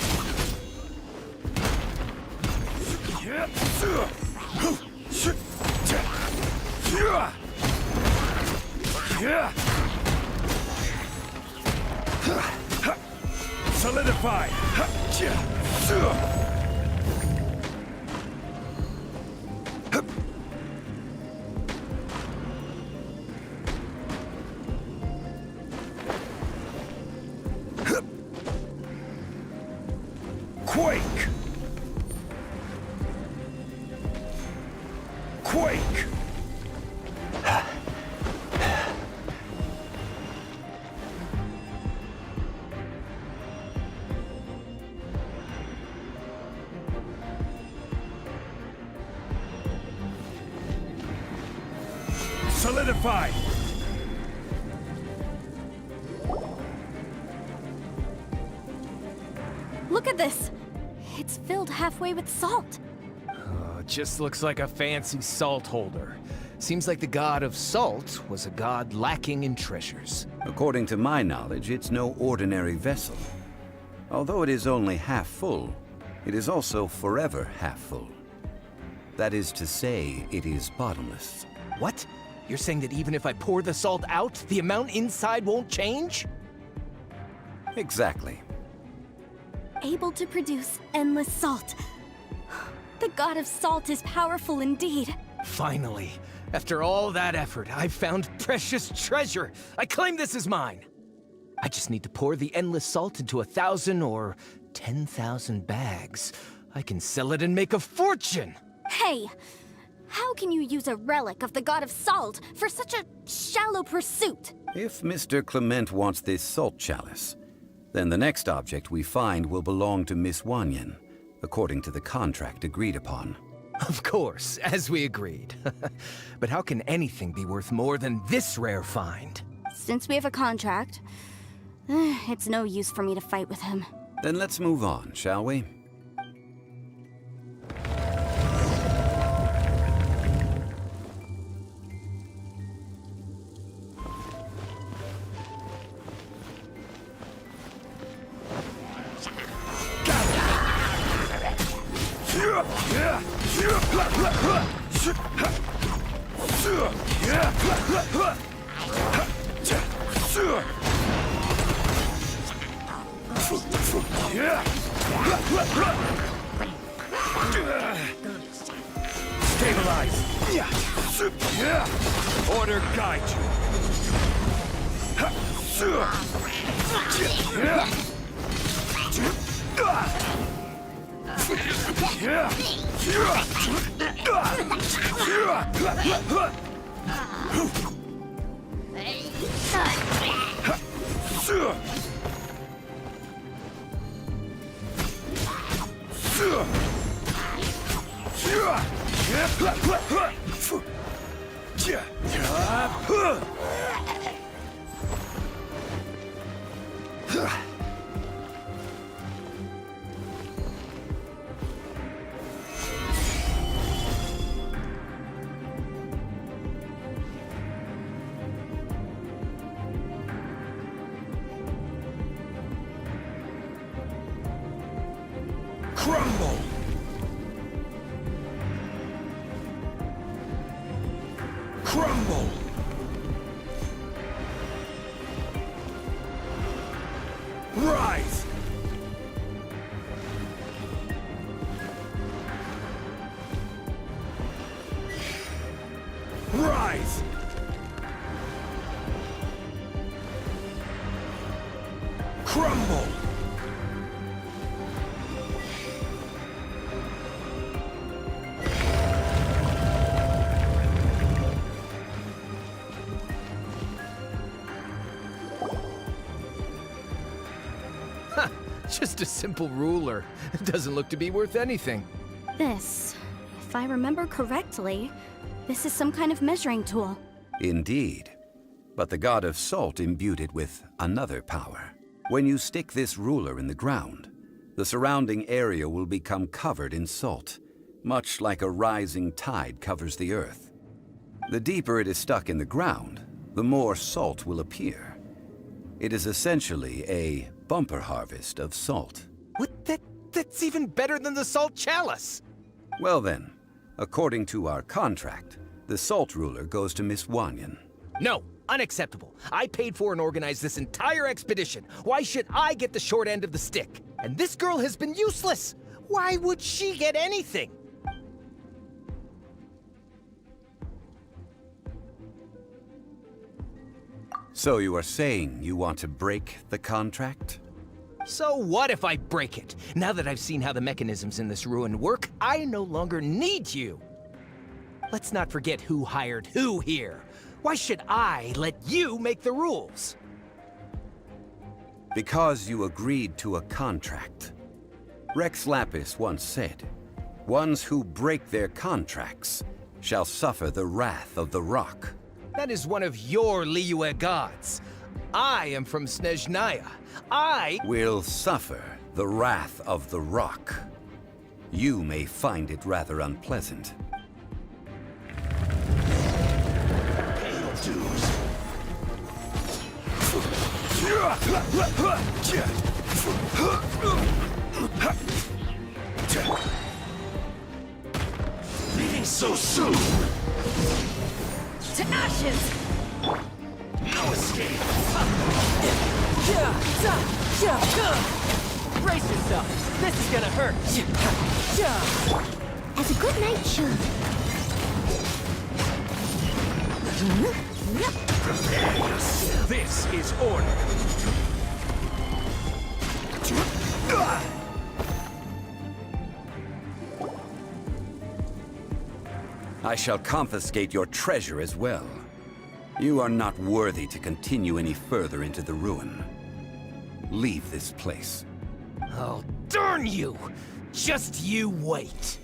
Solidify! Quake! Quake! Solidify! Look at this! It's filled halfway with salt. Just looks like a fancy salt holder. Seems like the god of salt was a god lacking in treasures. According to my knowledge, it's no ordinary vessel. Although it is only half full, it is also forever half full. That is to say, it is bottomless. What? You're saying that even if I pour the salt out, the amount inside won't change? Exactly. Able to produce endless salt. The god of salt is powerful indeed. Finally, after all that effort, I've found precious treasure. I claim this as mine. I just need to pour the endless salt into 1,000 or 10,000 bags. I can sell it and make a fortune. Hey, how can you use a relic of the god of salt for such a shallow pursuit? If Mr. Clement wants this salt chalice, then the next object we find will belong to Miss Wanyan, according to the contract agreed upon. Of course, as we agreed. But how can anything be worth more than this rare find? Since we have a contract, it's no use for me to fight with him. Then let's move on, shall we? Stabilize! Order guide Crumble! Crumble! Rise! Rise! Crumble! Just a simple ruler. It doesn't look to be worth anything. This, if I remember correctly, this is some kind of measuring tool. Indeed. But the god of salt imbued it with another power. When you stick this ruler in the ground, the surrounding area will become covered in salt, much like a rising tide covers the earth. The deeper it is stuck in the ground, the more salt will appear. It is essentially a bumper harvest of salt. What? That's even better than the salt chalice! Well then, according to our contract, the salt ruler goes to Miss Wanyan. No, unacceptable. I paid for and organized this entire expedition. Why should I get the short end of the stick? And this girl has been useless! Why would she get anything? So you are saying you want to break the contract? So what if I break it? Now that I've seen how the mechanisms in this ruin work, I no longer need you. Let's not forget who hired who here. Why should I let you make the rules? Because you agreed to a contract. Rex Lapis once said, "Ones who break their contracts shall suffer the wrath of the rock." That is one of your Liyue gods. I am from Snezhnaya. I will suffer the wrath of the rock. You may find it rather unpleasant. Leaving so soon! To ashes! No escape! Brace yourself. This is gonna hurt. As a good night should. Prepare yourself! This is order. I shall confiscate your treasure as well. You are not worthy to continue any further into the ruin. Leave this place. Oh, darn you! Just you wait.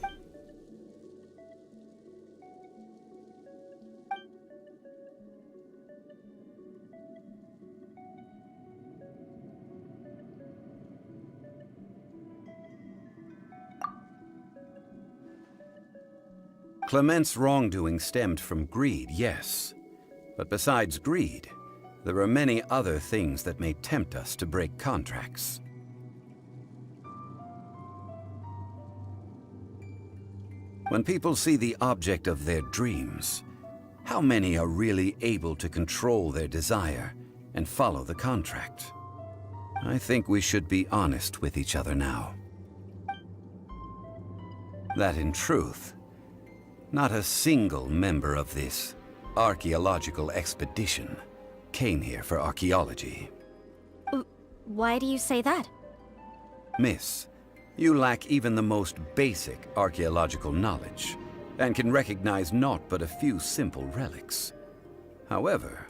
Clement's wrongdoing stemmed from greed, yes. But besides greed, there are many other things that may tempt us to break contracts. When people see the object of their dreams, how many are really able to control their desire and follow the contract? I think we should be honest with each other now. That in truth, not a single member of this archaeological expedition came here for archaeology. Why do you say that? Miss, you lack even the most basic archaeological knowledge, and can recognize naught but a few simple relics. However,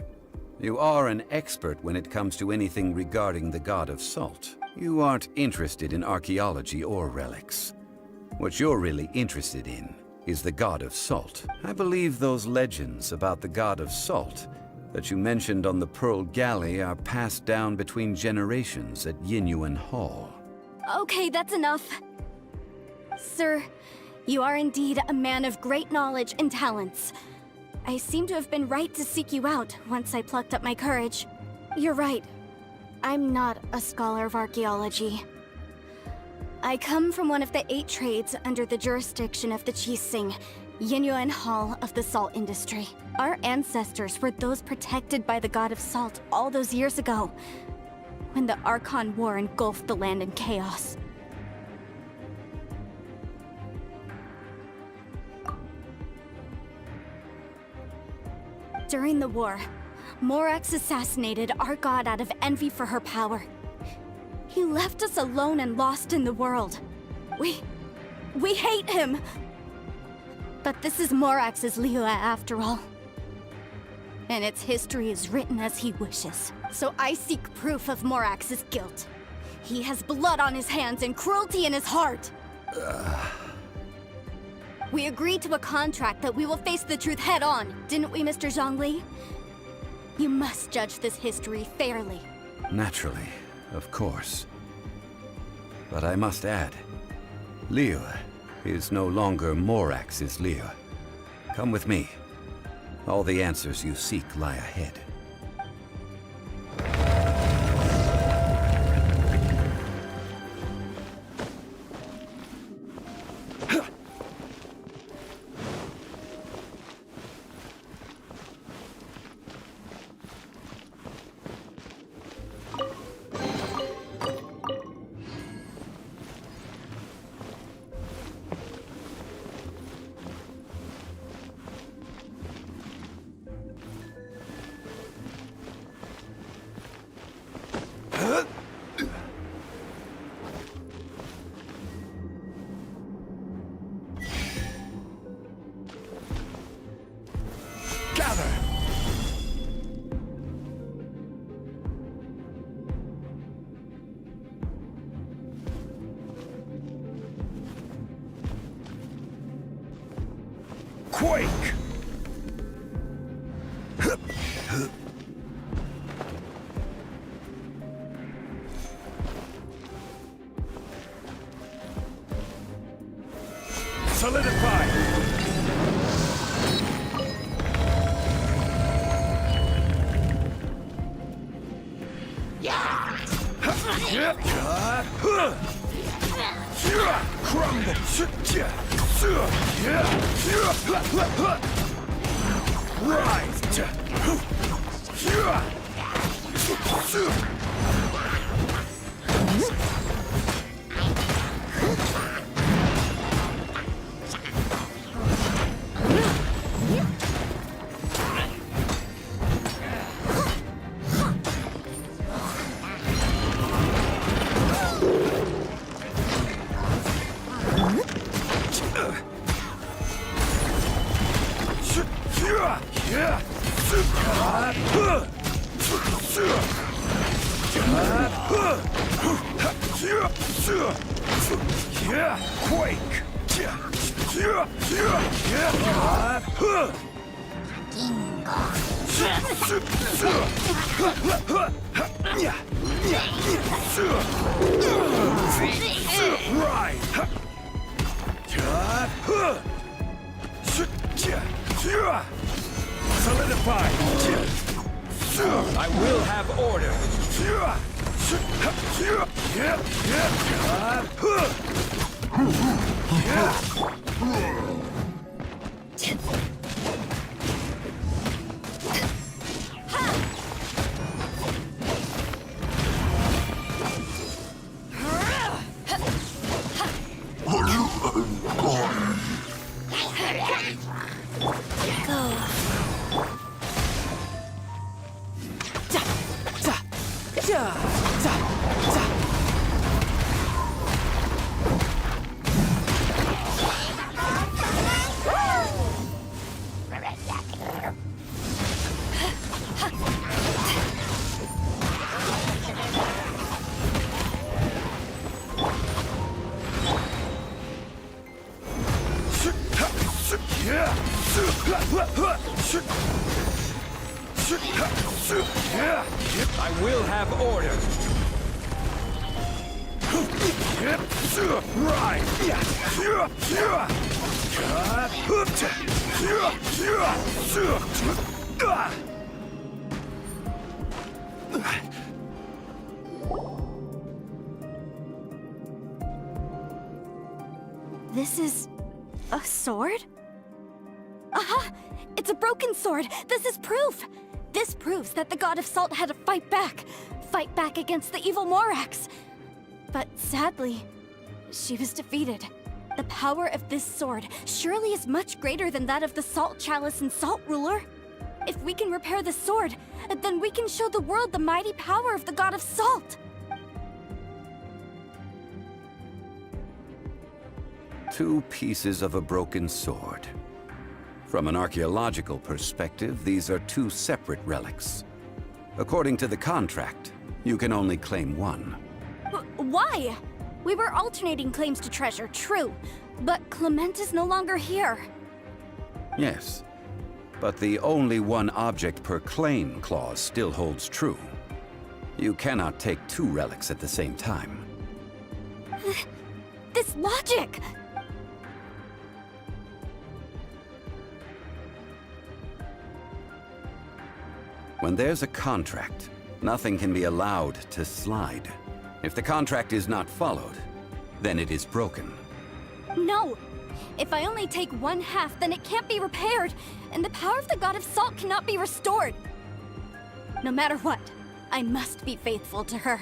you are an expert when it comes to anything regarding the god of salt. You aren't interested in archaeology or relics. What you're really interested in is the god of salt. I believe those legends about the god of salt that you mentioned on the Pearl Galley are passed down between generations at Yinyuan Hall. Okay, that's enough. Sir, you are indeed a man of great knowledge and talents. I seem to have been right to seek you out once I plucked up my courage. You're right. I'm not a scholar of archaeology. I come from one of the 8 trades under the jurisdiction of the Qixing, Yinyuan Hall of the salt industry. Our ancestors were those protected by the god of salt all those years ago, when the Archon War engulfed the land in chaos. During the war, Morax assassinated our god out of envy for her power. He left us alone and lost in the world. We hate him! But this is Morax's Liyue after all. And its history is written as he wishes. So I seek proof of Morax's guilt. He has blood on his hands and cruelty in his heart. We agreed to a contract that we will face the truth head on, didn't we, Mr. Zhongli? You must judge this history fairly. Naturally, of course. But I must add, Liyue is no longer Morax's Liyue. Come with me. All the answers you seek lie ahead. Quake! Solidify! Quake! Solidify! I will have order! I will have order. This is a sword? Aha! It's a broken sword! This is proof! This proves that the God of Salt had to fight back against the evil Morax. But sadly, she was defeated. The power of this sword surely is much greater than that of the Salt Chalice and Salt Ruler. If we can repair the sword, then we can show the world the mighty power of the God of Salt. Two pieces of a broken sword. From an archaeological perspective, these are two separate relics. According to the contract, you can only claim one. Why? We were alternating claims to treasure, true. But Clement is no longer here. Yes, But the only one object per claim clause still holds true. You cannot take two relics at the same time. This logic! When there's a contract, nothing can be allowed to slide. If the contract is not followed, then it is broken. No! If I only take one half, then it can't be repaired, and the power of the God of Salt cannot be restored. No matter what, I must be faithful to her.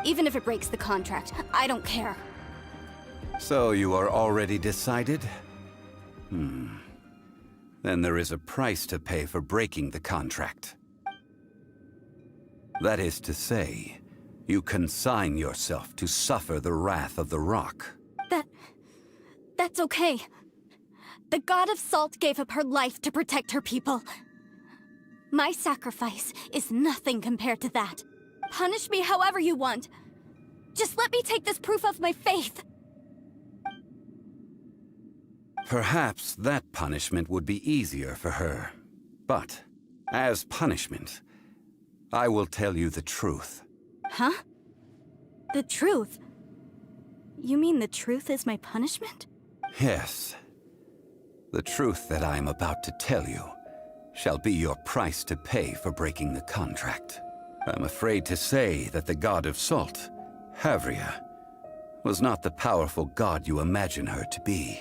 Even if it breaks the contract, I don't care. So you are already decided? Then there is a price to pay for breaking the contract. That is to say, you consign yourself to suffer the wrath of the rock. That's okay. The God of Salt gave up her life to protect her people. My sacrifice is nothing compared to that. Punish me however you want. Just let me take this proof of my faith. Perhaps that punishment would be easier for her. But, as punishment, I will tell you the truth. Huh? The truth? You mean the truth is my punishment? Yes. The truth that I am about to tell you shall be your price to pay for breaking the contract. I'm afraid to say that the God of Salt, Havria, was not the powerful god you imagine her to be.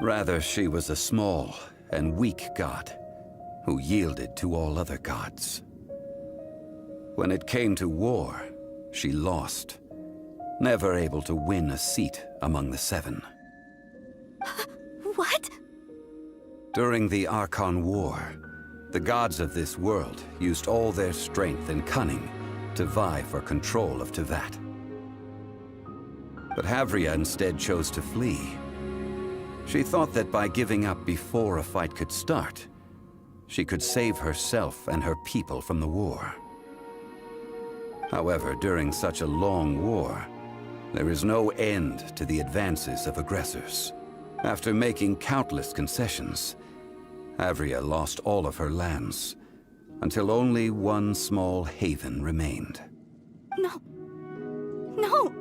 Rather, she was a small and weak god who yielded to all other gods. When it came to war, she lost, never able to win a seat among the seven. What? During the Archon War, the gods of this world used all their strength and cunning to vie for control of Tevat. But Havria instead chose to flee. She thought that by giving up before a fight could start, she could save herself and her people from the war. However, during such a long war, there is no end to the advances of aggressors. After making countless concessions, Havria lost all of her lands, until only one small haven remained. No. No!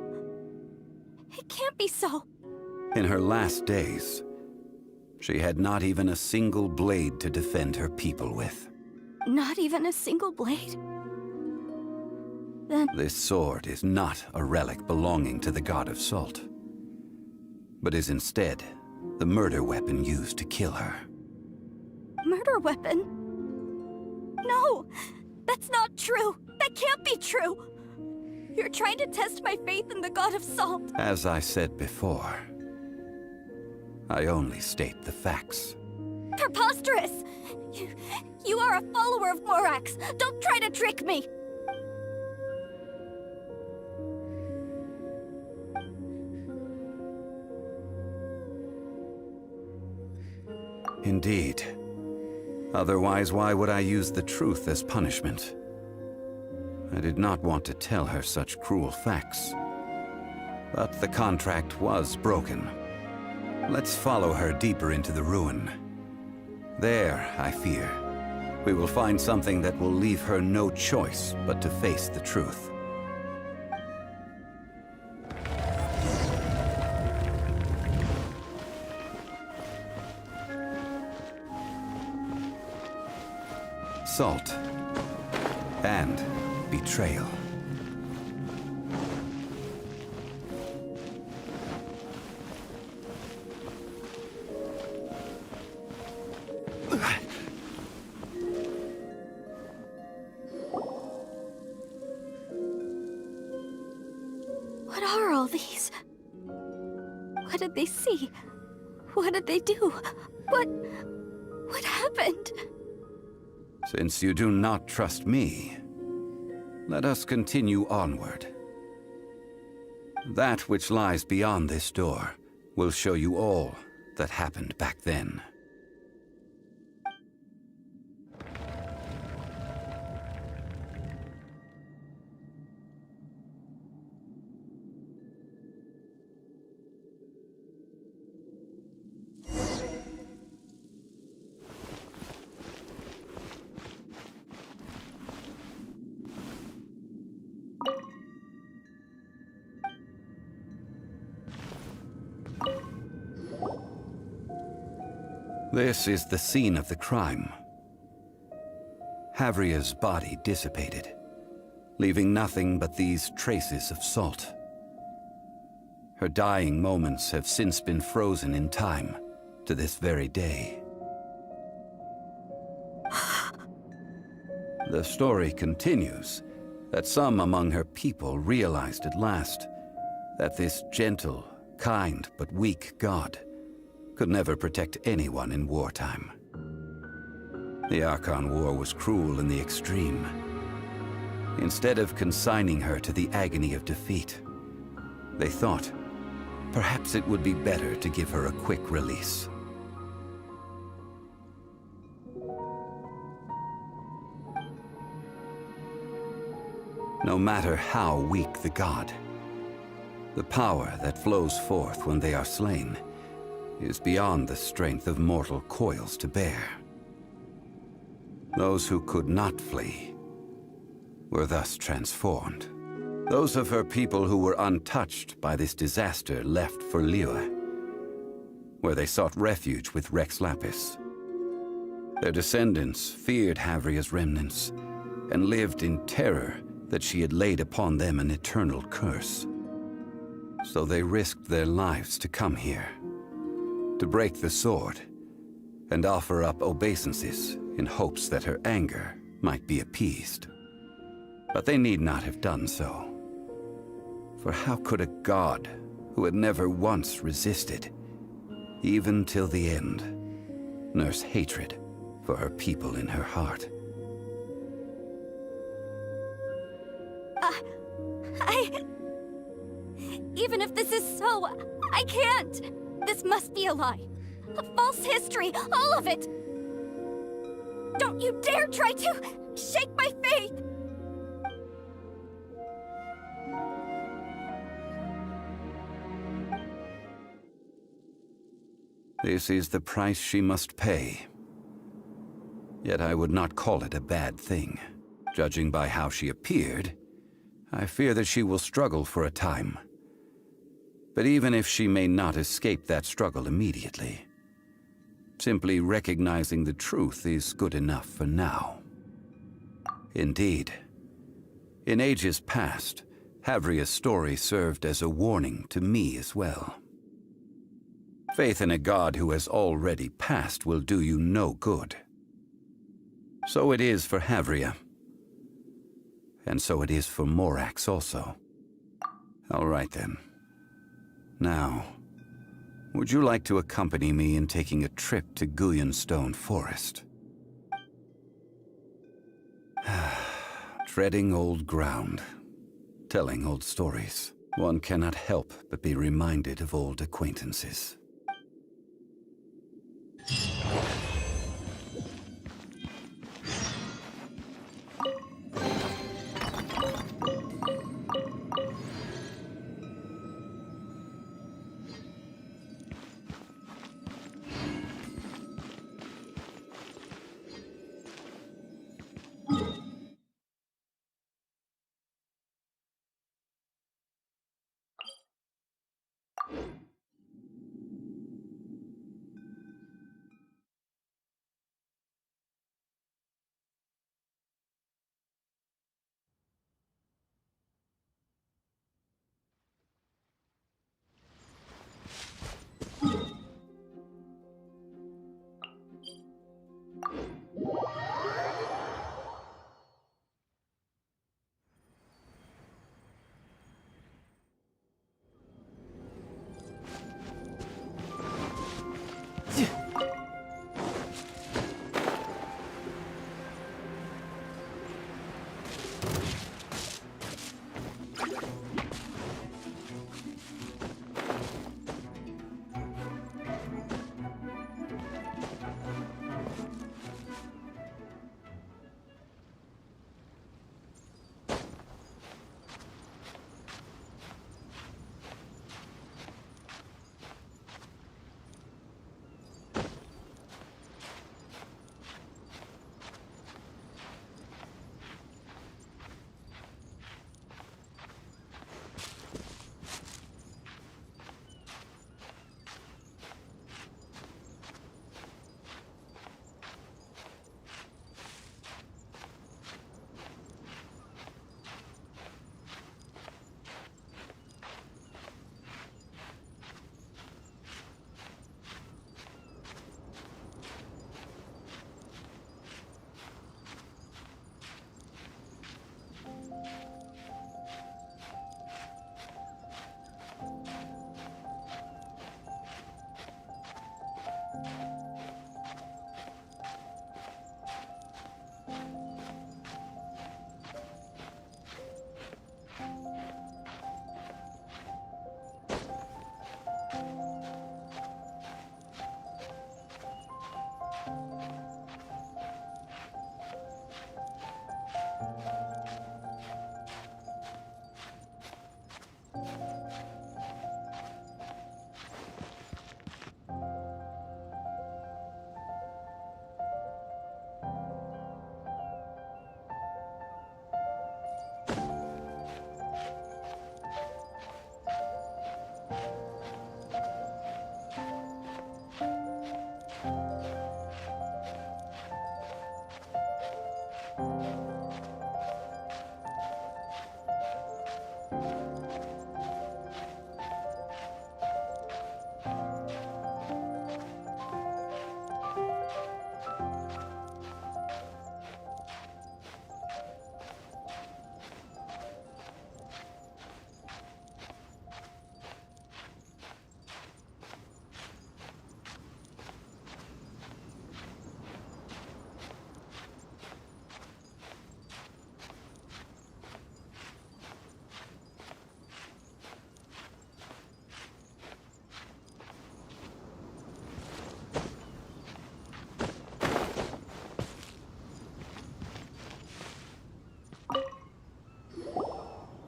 It can't be so. In her last days, she had not even a single blade to defend her people with. Not even a single blade? Then... This sword is not a relic belonging to the God of Salt, but is instead the murder weapon used to kill her. Murder weapon? No! That's not true! That can't be true! You're trying to test my faith in the God of Salt! As I said before, I only state the facts. Preposterous! You are a follower of Morax! Don't try to trick me! Indeed. Otherwise, why would I use the truth as punishment? I did not want to tell her such cruel facts. But the contract was broken. Let's follow her deeper into the ruin. There, I fear, we will find something that will leave her no choice but to face the truth. Salt and betrayal. What are all these? What did they see? What did they do? What happened? Since you do not trust me, let us continue onward. That which lies beyond this door will show you all that happened back then. This is the scene of the crime. Havria's body dissipated, leaving nothing but these traces of salt. Her dying moments have since been frozen in time to this very day. The story continues that some among her people realized at last that this gentle, kind, but weak god could never protect anyone in wartime. The Archon War was cruel in the extreme. Instead of consigning her to the agony of defeat, they thought perhaps it would be better to give her a quick release. No matter how weak the god, the power that flows forth when they are slain is beyond the strength of mortal coils to bear. Those who could not flee were thus transformed. Those of her people who were untouched by this disaster left for Liyue, where they sought refuge with Rex Lapis. Their descendants feared Havria's remnants and lived in terror that she had laid upon them an eternal curse. So they risked their lives to come here, to break the sword, and offer up obeisances in hopes that her anger might be appeased. But they need not have done so. For how could a god who had never once resisted, even till the end, nurse hatred for her people in her heart? Even if this is so, I can't! This must be a lie. A false history, all of it! Don't you dare try to shake my faith! This is the price she must pay. Yet I would not call it a bad thing. Judging by how she appeared, I fear that she will struggle for a time. But even if she may not escape that struggle immediately, simply recognizing the truth is good enough for now. Indeed, in ages past, Havria's story served as a warning to me as well. Faith in a god who has already passed will do you no good. So it is for Havria. And so it is for Morax also. All right then. Now, would you like to accompany me in taking a trip to Guyonstone Forest? Treading old ground, telling old stories. One cannot help but be reminded of old acquaintances.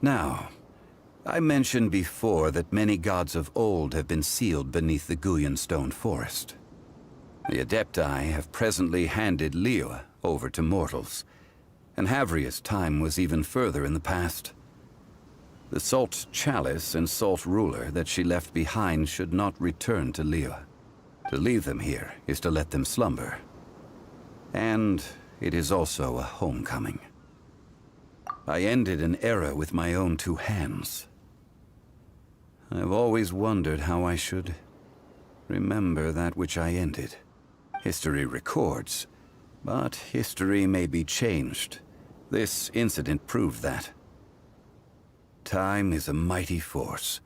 Now, I mentioned before that many gods of old have been sealed beneath the Guyan stone forest. The Adepti have presently handed Liyue over to mortals, and Havria's time was even further in the past. The Salt Chalice and Salt Ruler that she left behind should not return to Liyue. To leave them here is to let them slumber. And it is also a homecoming. I ended an era with my own two hands. I've always wondered how I should remember that which I ended. History records, but history may be changed. This incident proved that. Time is a mighty force,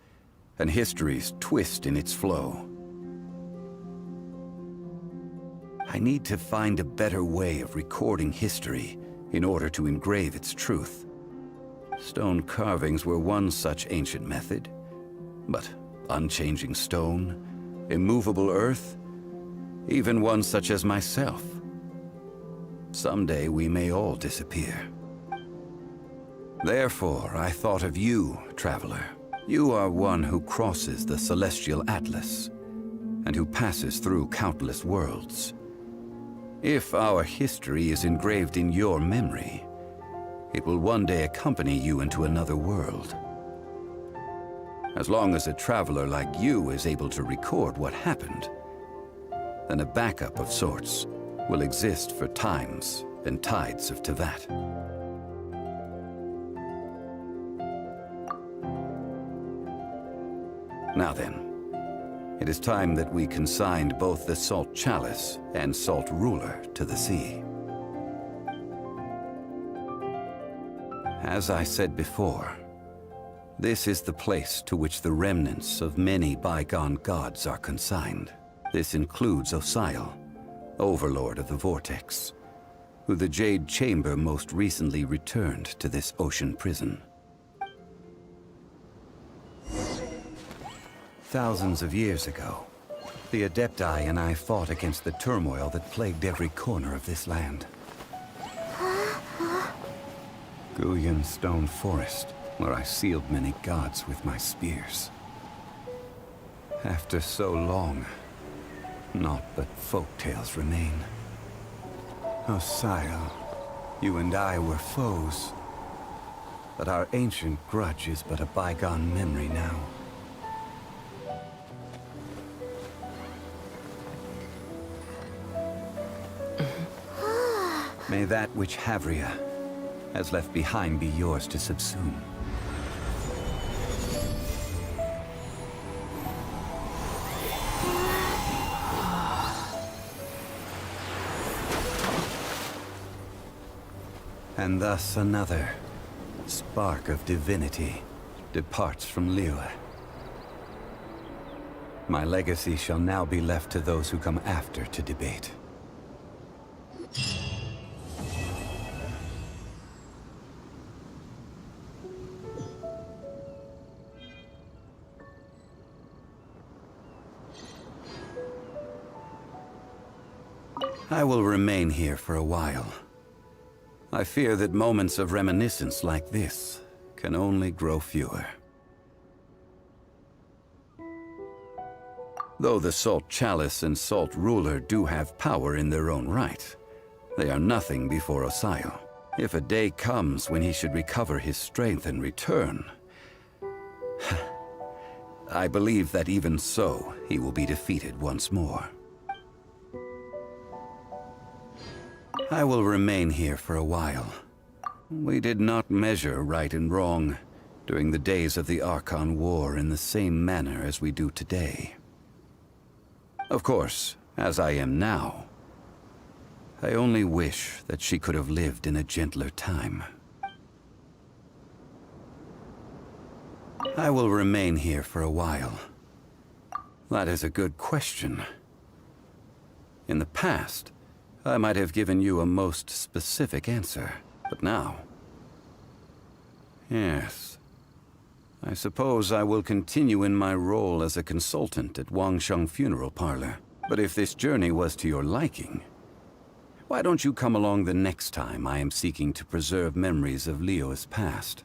and history's twist in its flow. I need to find a better way of recording history in order to engrave its truth. Stone carvings were one such ancient method, but unchanging stone, immovable earth, even one such as myself. Someday we may all disappear. Therefore, I thought of you, traveler. You are one who crosses the celestial atlas, and who passes through countless worlds. If our history is engraved in your memory, it will one day accompany you into another world. As long as a traveler like you is able to record what happened, then a backup of sorts will exist for times and tides of Teyvat. Now then, it is time that we consigned both the Salt Chalice and Salt Ruler to the sea. As I said before, this is the place to which the remnants of many bygone gods are consigned. This includes Osial, Overlord of the Vortex, who the Jade Chamber most recently returned to this ocean prison. Thousands of years ago, the Adepti and I fought against the turmoil that plagued every corner of this land. Guyan Stone Forest, where I sealed many gods with my spears. After so long, naught but folk tales remain. Osial, you and I were foes, but our ancient grudge is but a bygone memory now. May that which Havria has left behind be yours to subsume. And thus another spark of divinity departs from Liyue. My legacy shall now be left to those who come after to debate. I will remain here for a while. I fear that moments of reminiscence like this can only grow fewer. Though the Salt Chalice and Salt Ruler do have power in their own right, they are nothing before Osial. If a day comes when he should recover his strength and return, I believe that even so, he will be defeated once more. I will remain here for a while. We did not measure right and wrong during the days of the Archon War in the same manner as we do today. Of course, as I am now, I only wish that she could have lived in a gentler time. I will remain here for a while. That is a good question. In the past, I might have given you a most specific answer, but now... Yes. I suppose I will continue in my role as a consultant at Wangsheng Funeral Parlor. But if this journey was to your liking, why don't you come along the next time I am seeking to preserve memories of Liyue's past?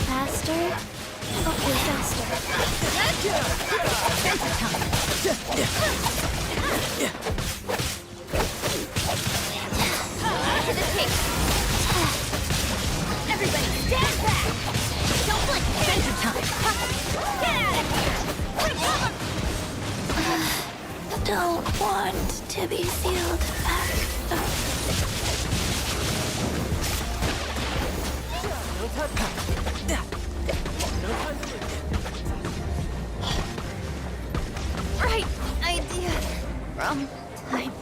Faster? Okay, faster. Everybody, stand back! Don't blink! Adventure time! Get out of here! Don't want to be sealed back up. Right idea. Wrong time.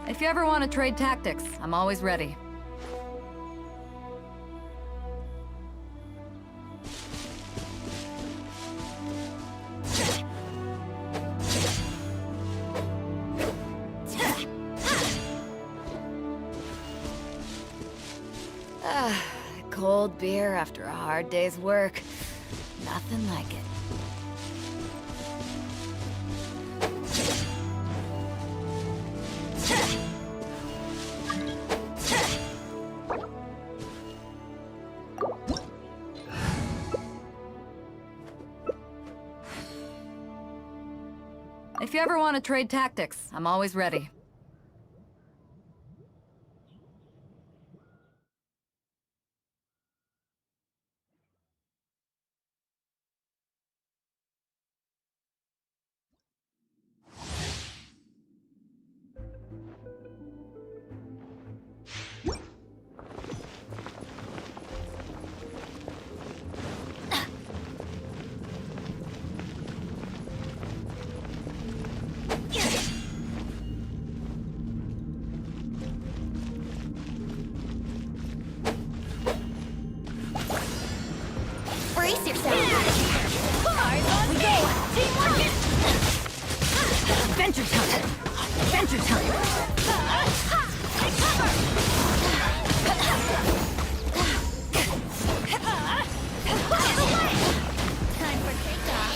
If you ever want to trade tactics, I'm always ready. Cold beer after a hard day's work. Nothing like it. If you ever want to trade tactics, I'm always ready. Brace yourself. We go! Teamwork is... Adventure time! Adventure time! Take cover! Time for takeoff.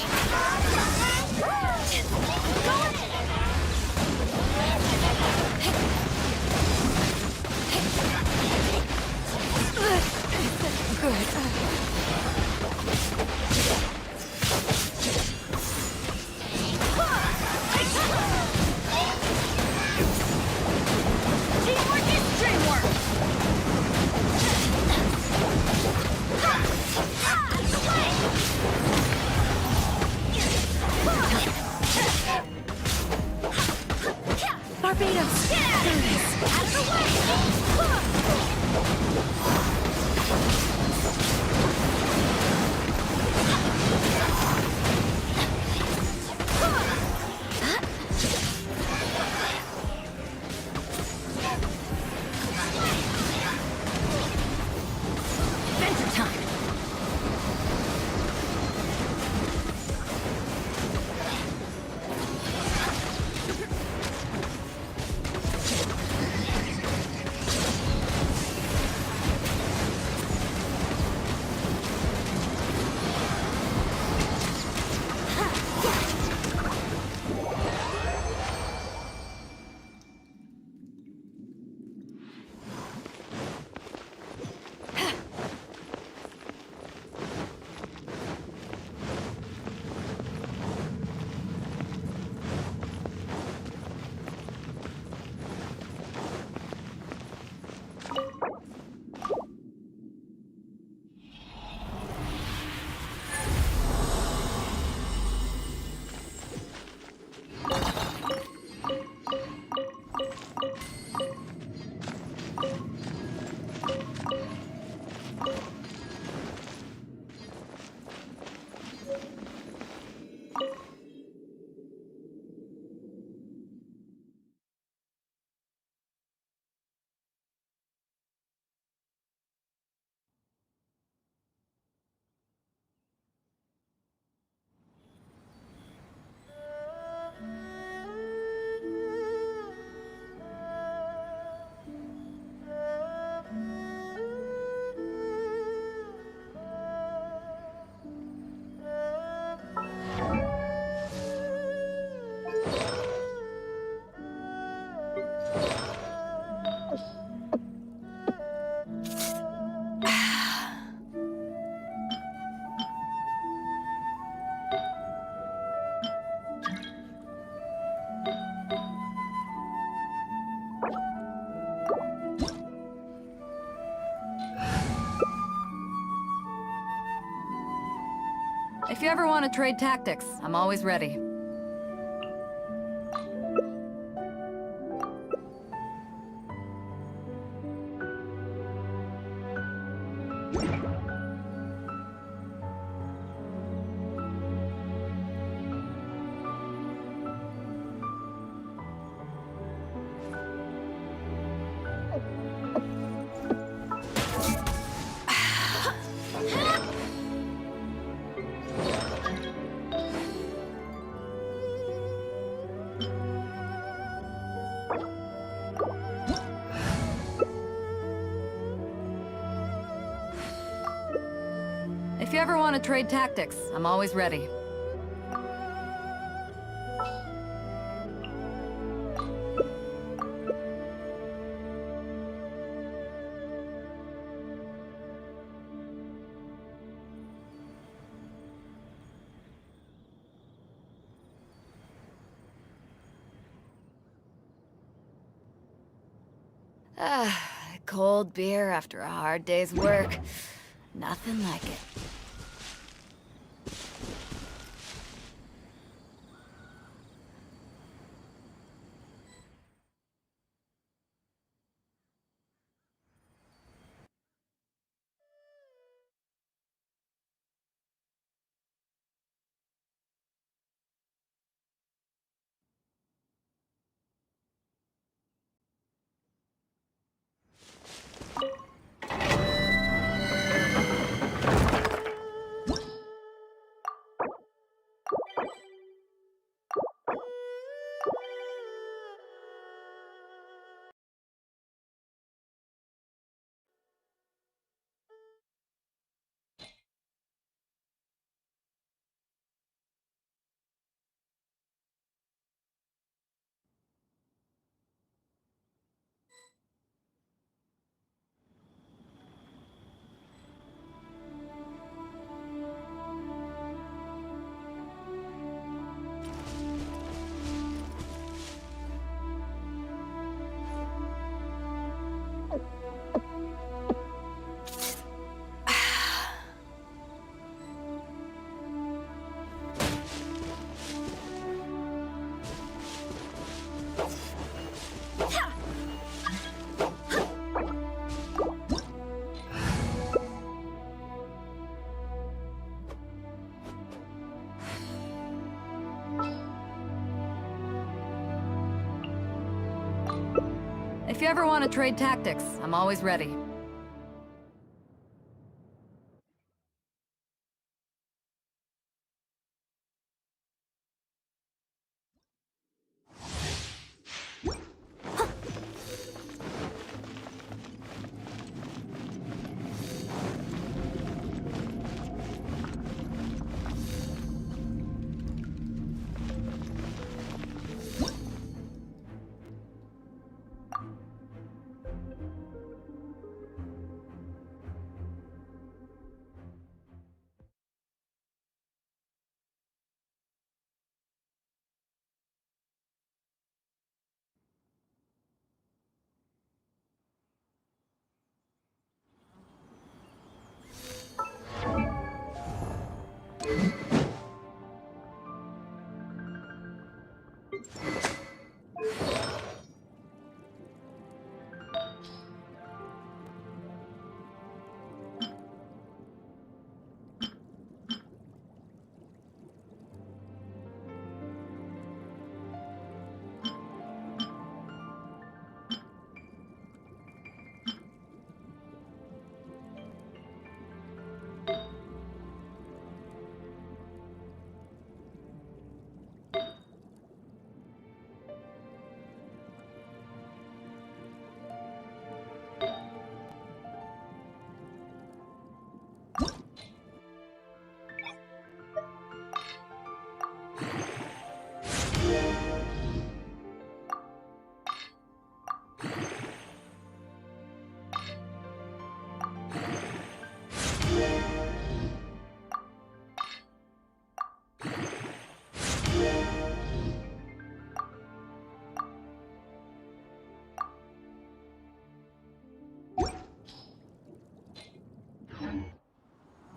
Teamwork is dreamwork! Barbados. Out of the way! ever want to trade tactics, I'm always ready. If you ever want to trade tactics, I'm always ready. Cold beer after a hard day's work. Nothing like it. If you ever want to trade tactics, I'm always ready.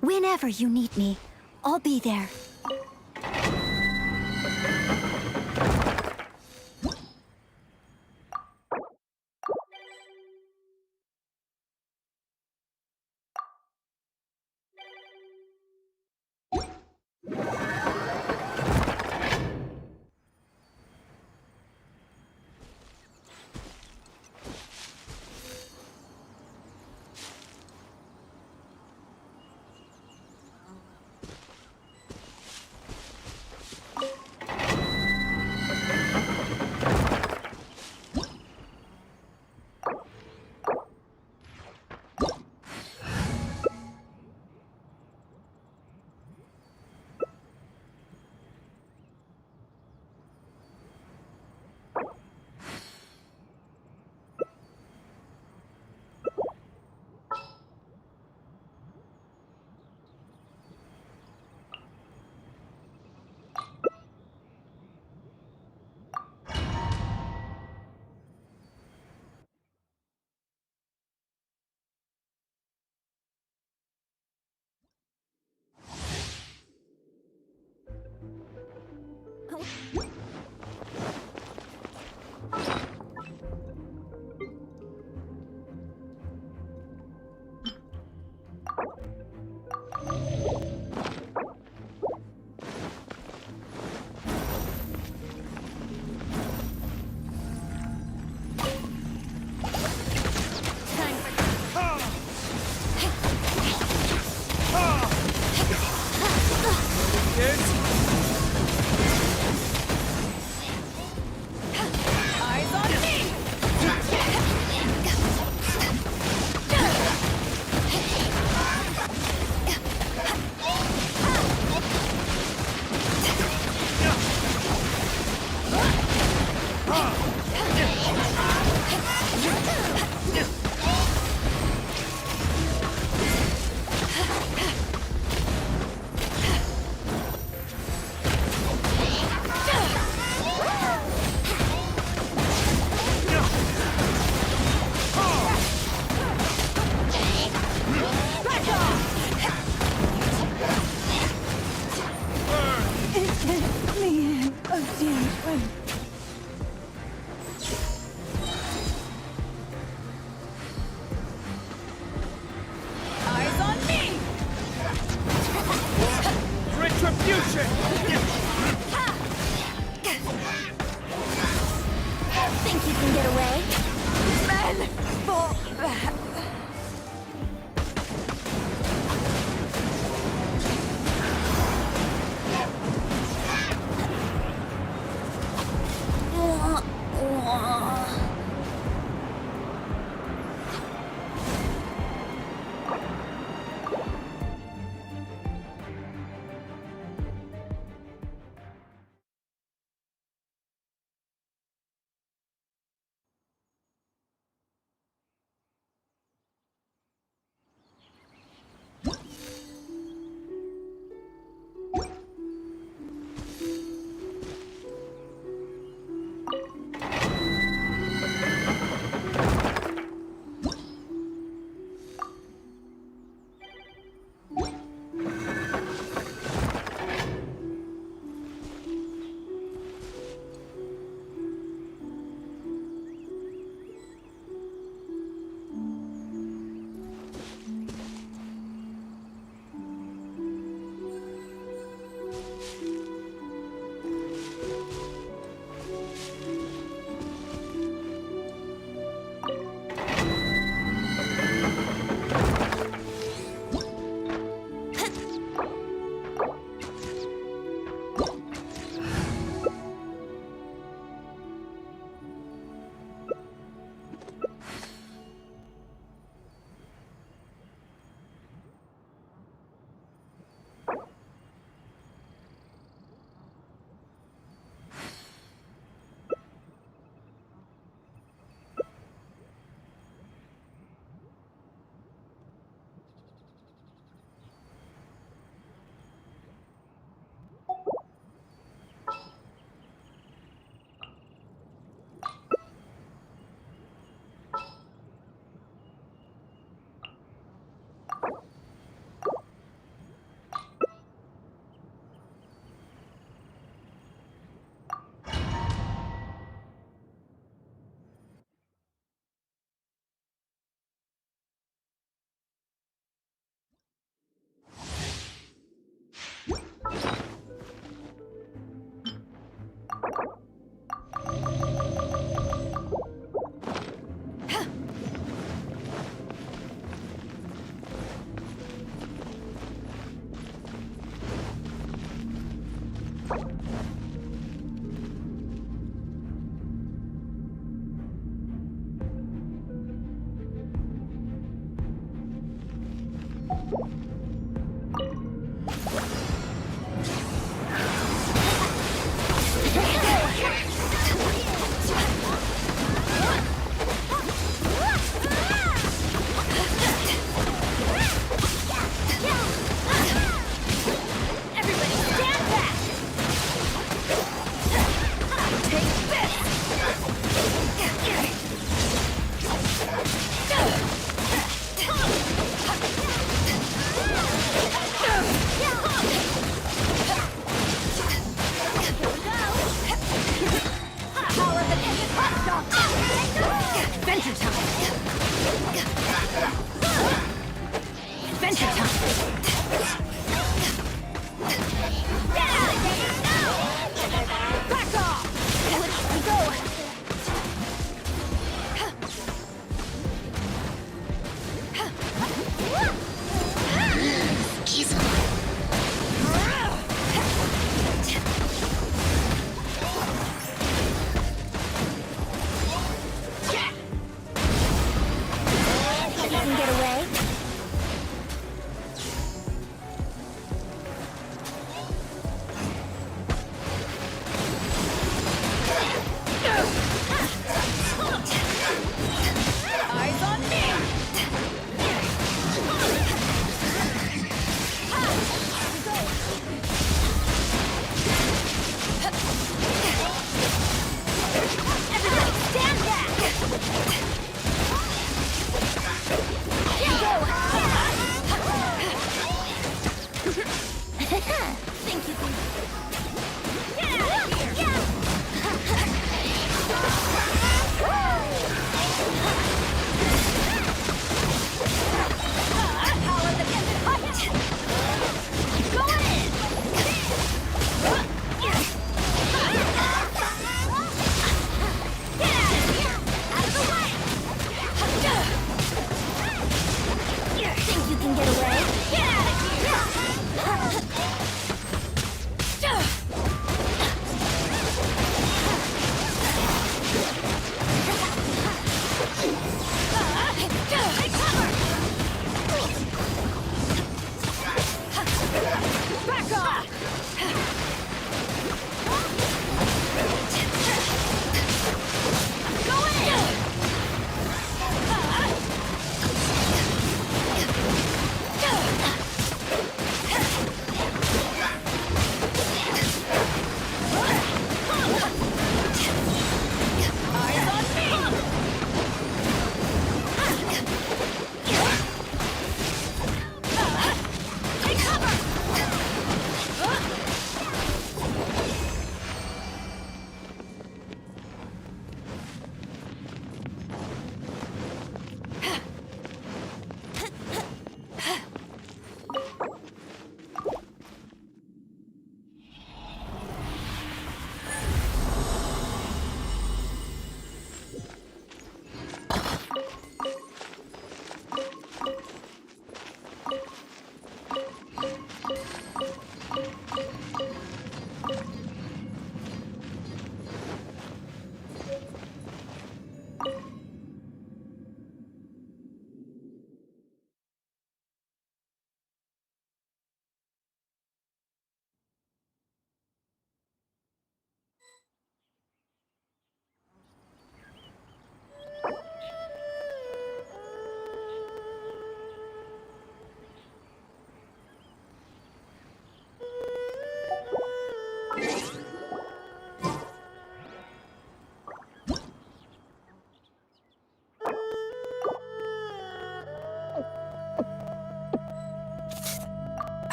Whenever you need me, I'll be there. Eyes on me! Retribution! Think you can get away? Men! Fall back!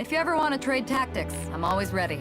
If you ever want to trade tactics, I'm always ready.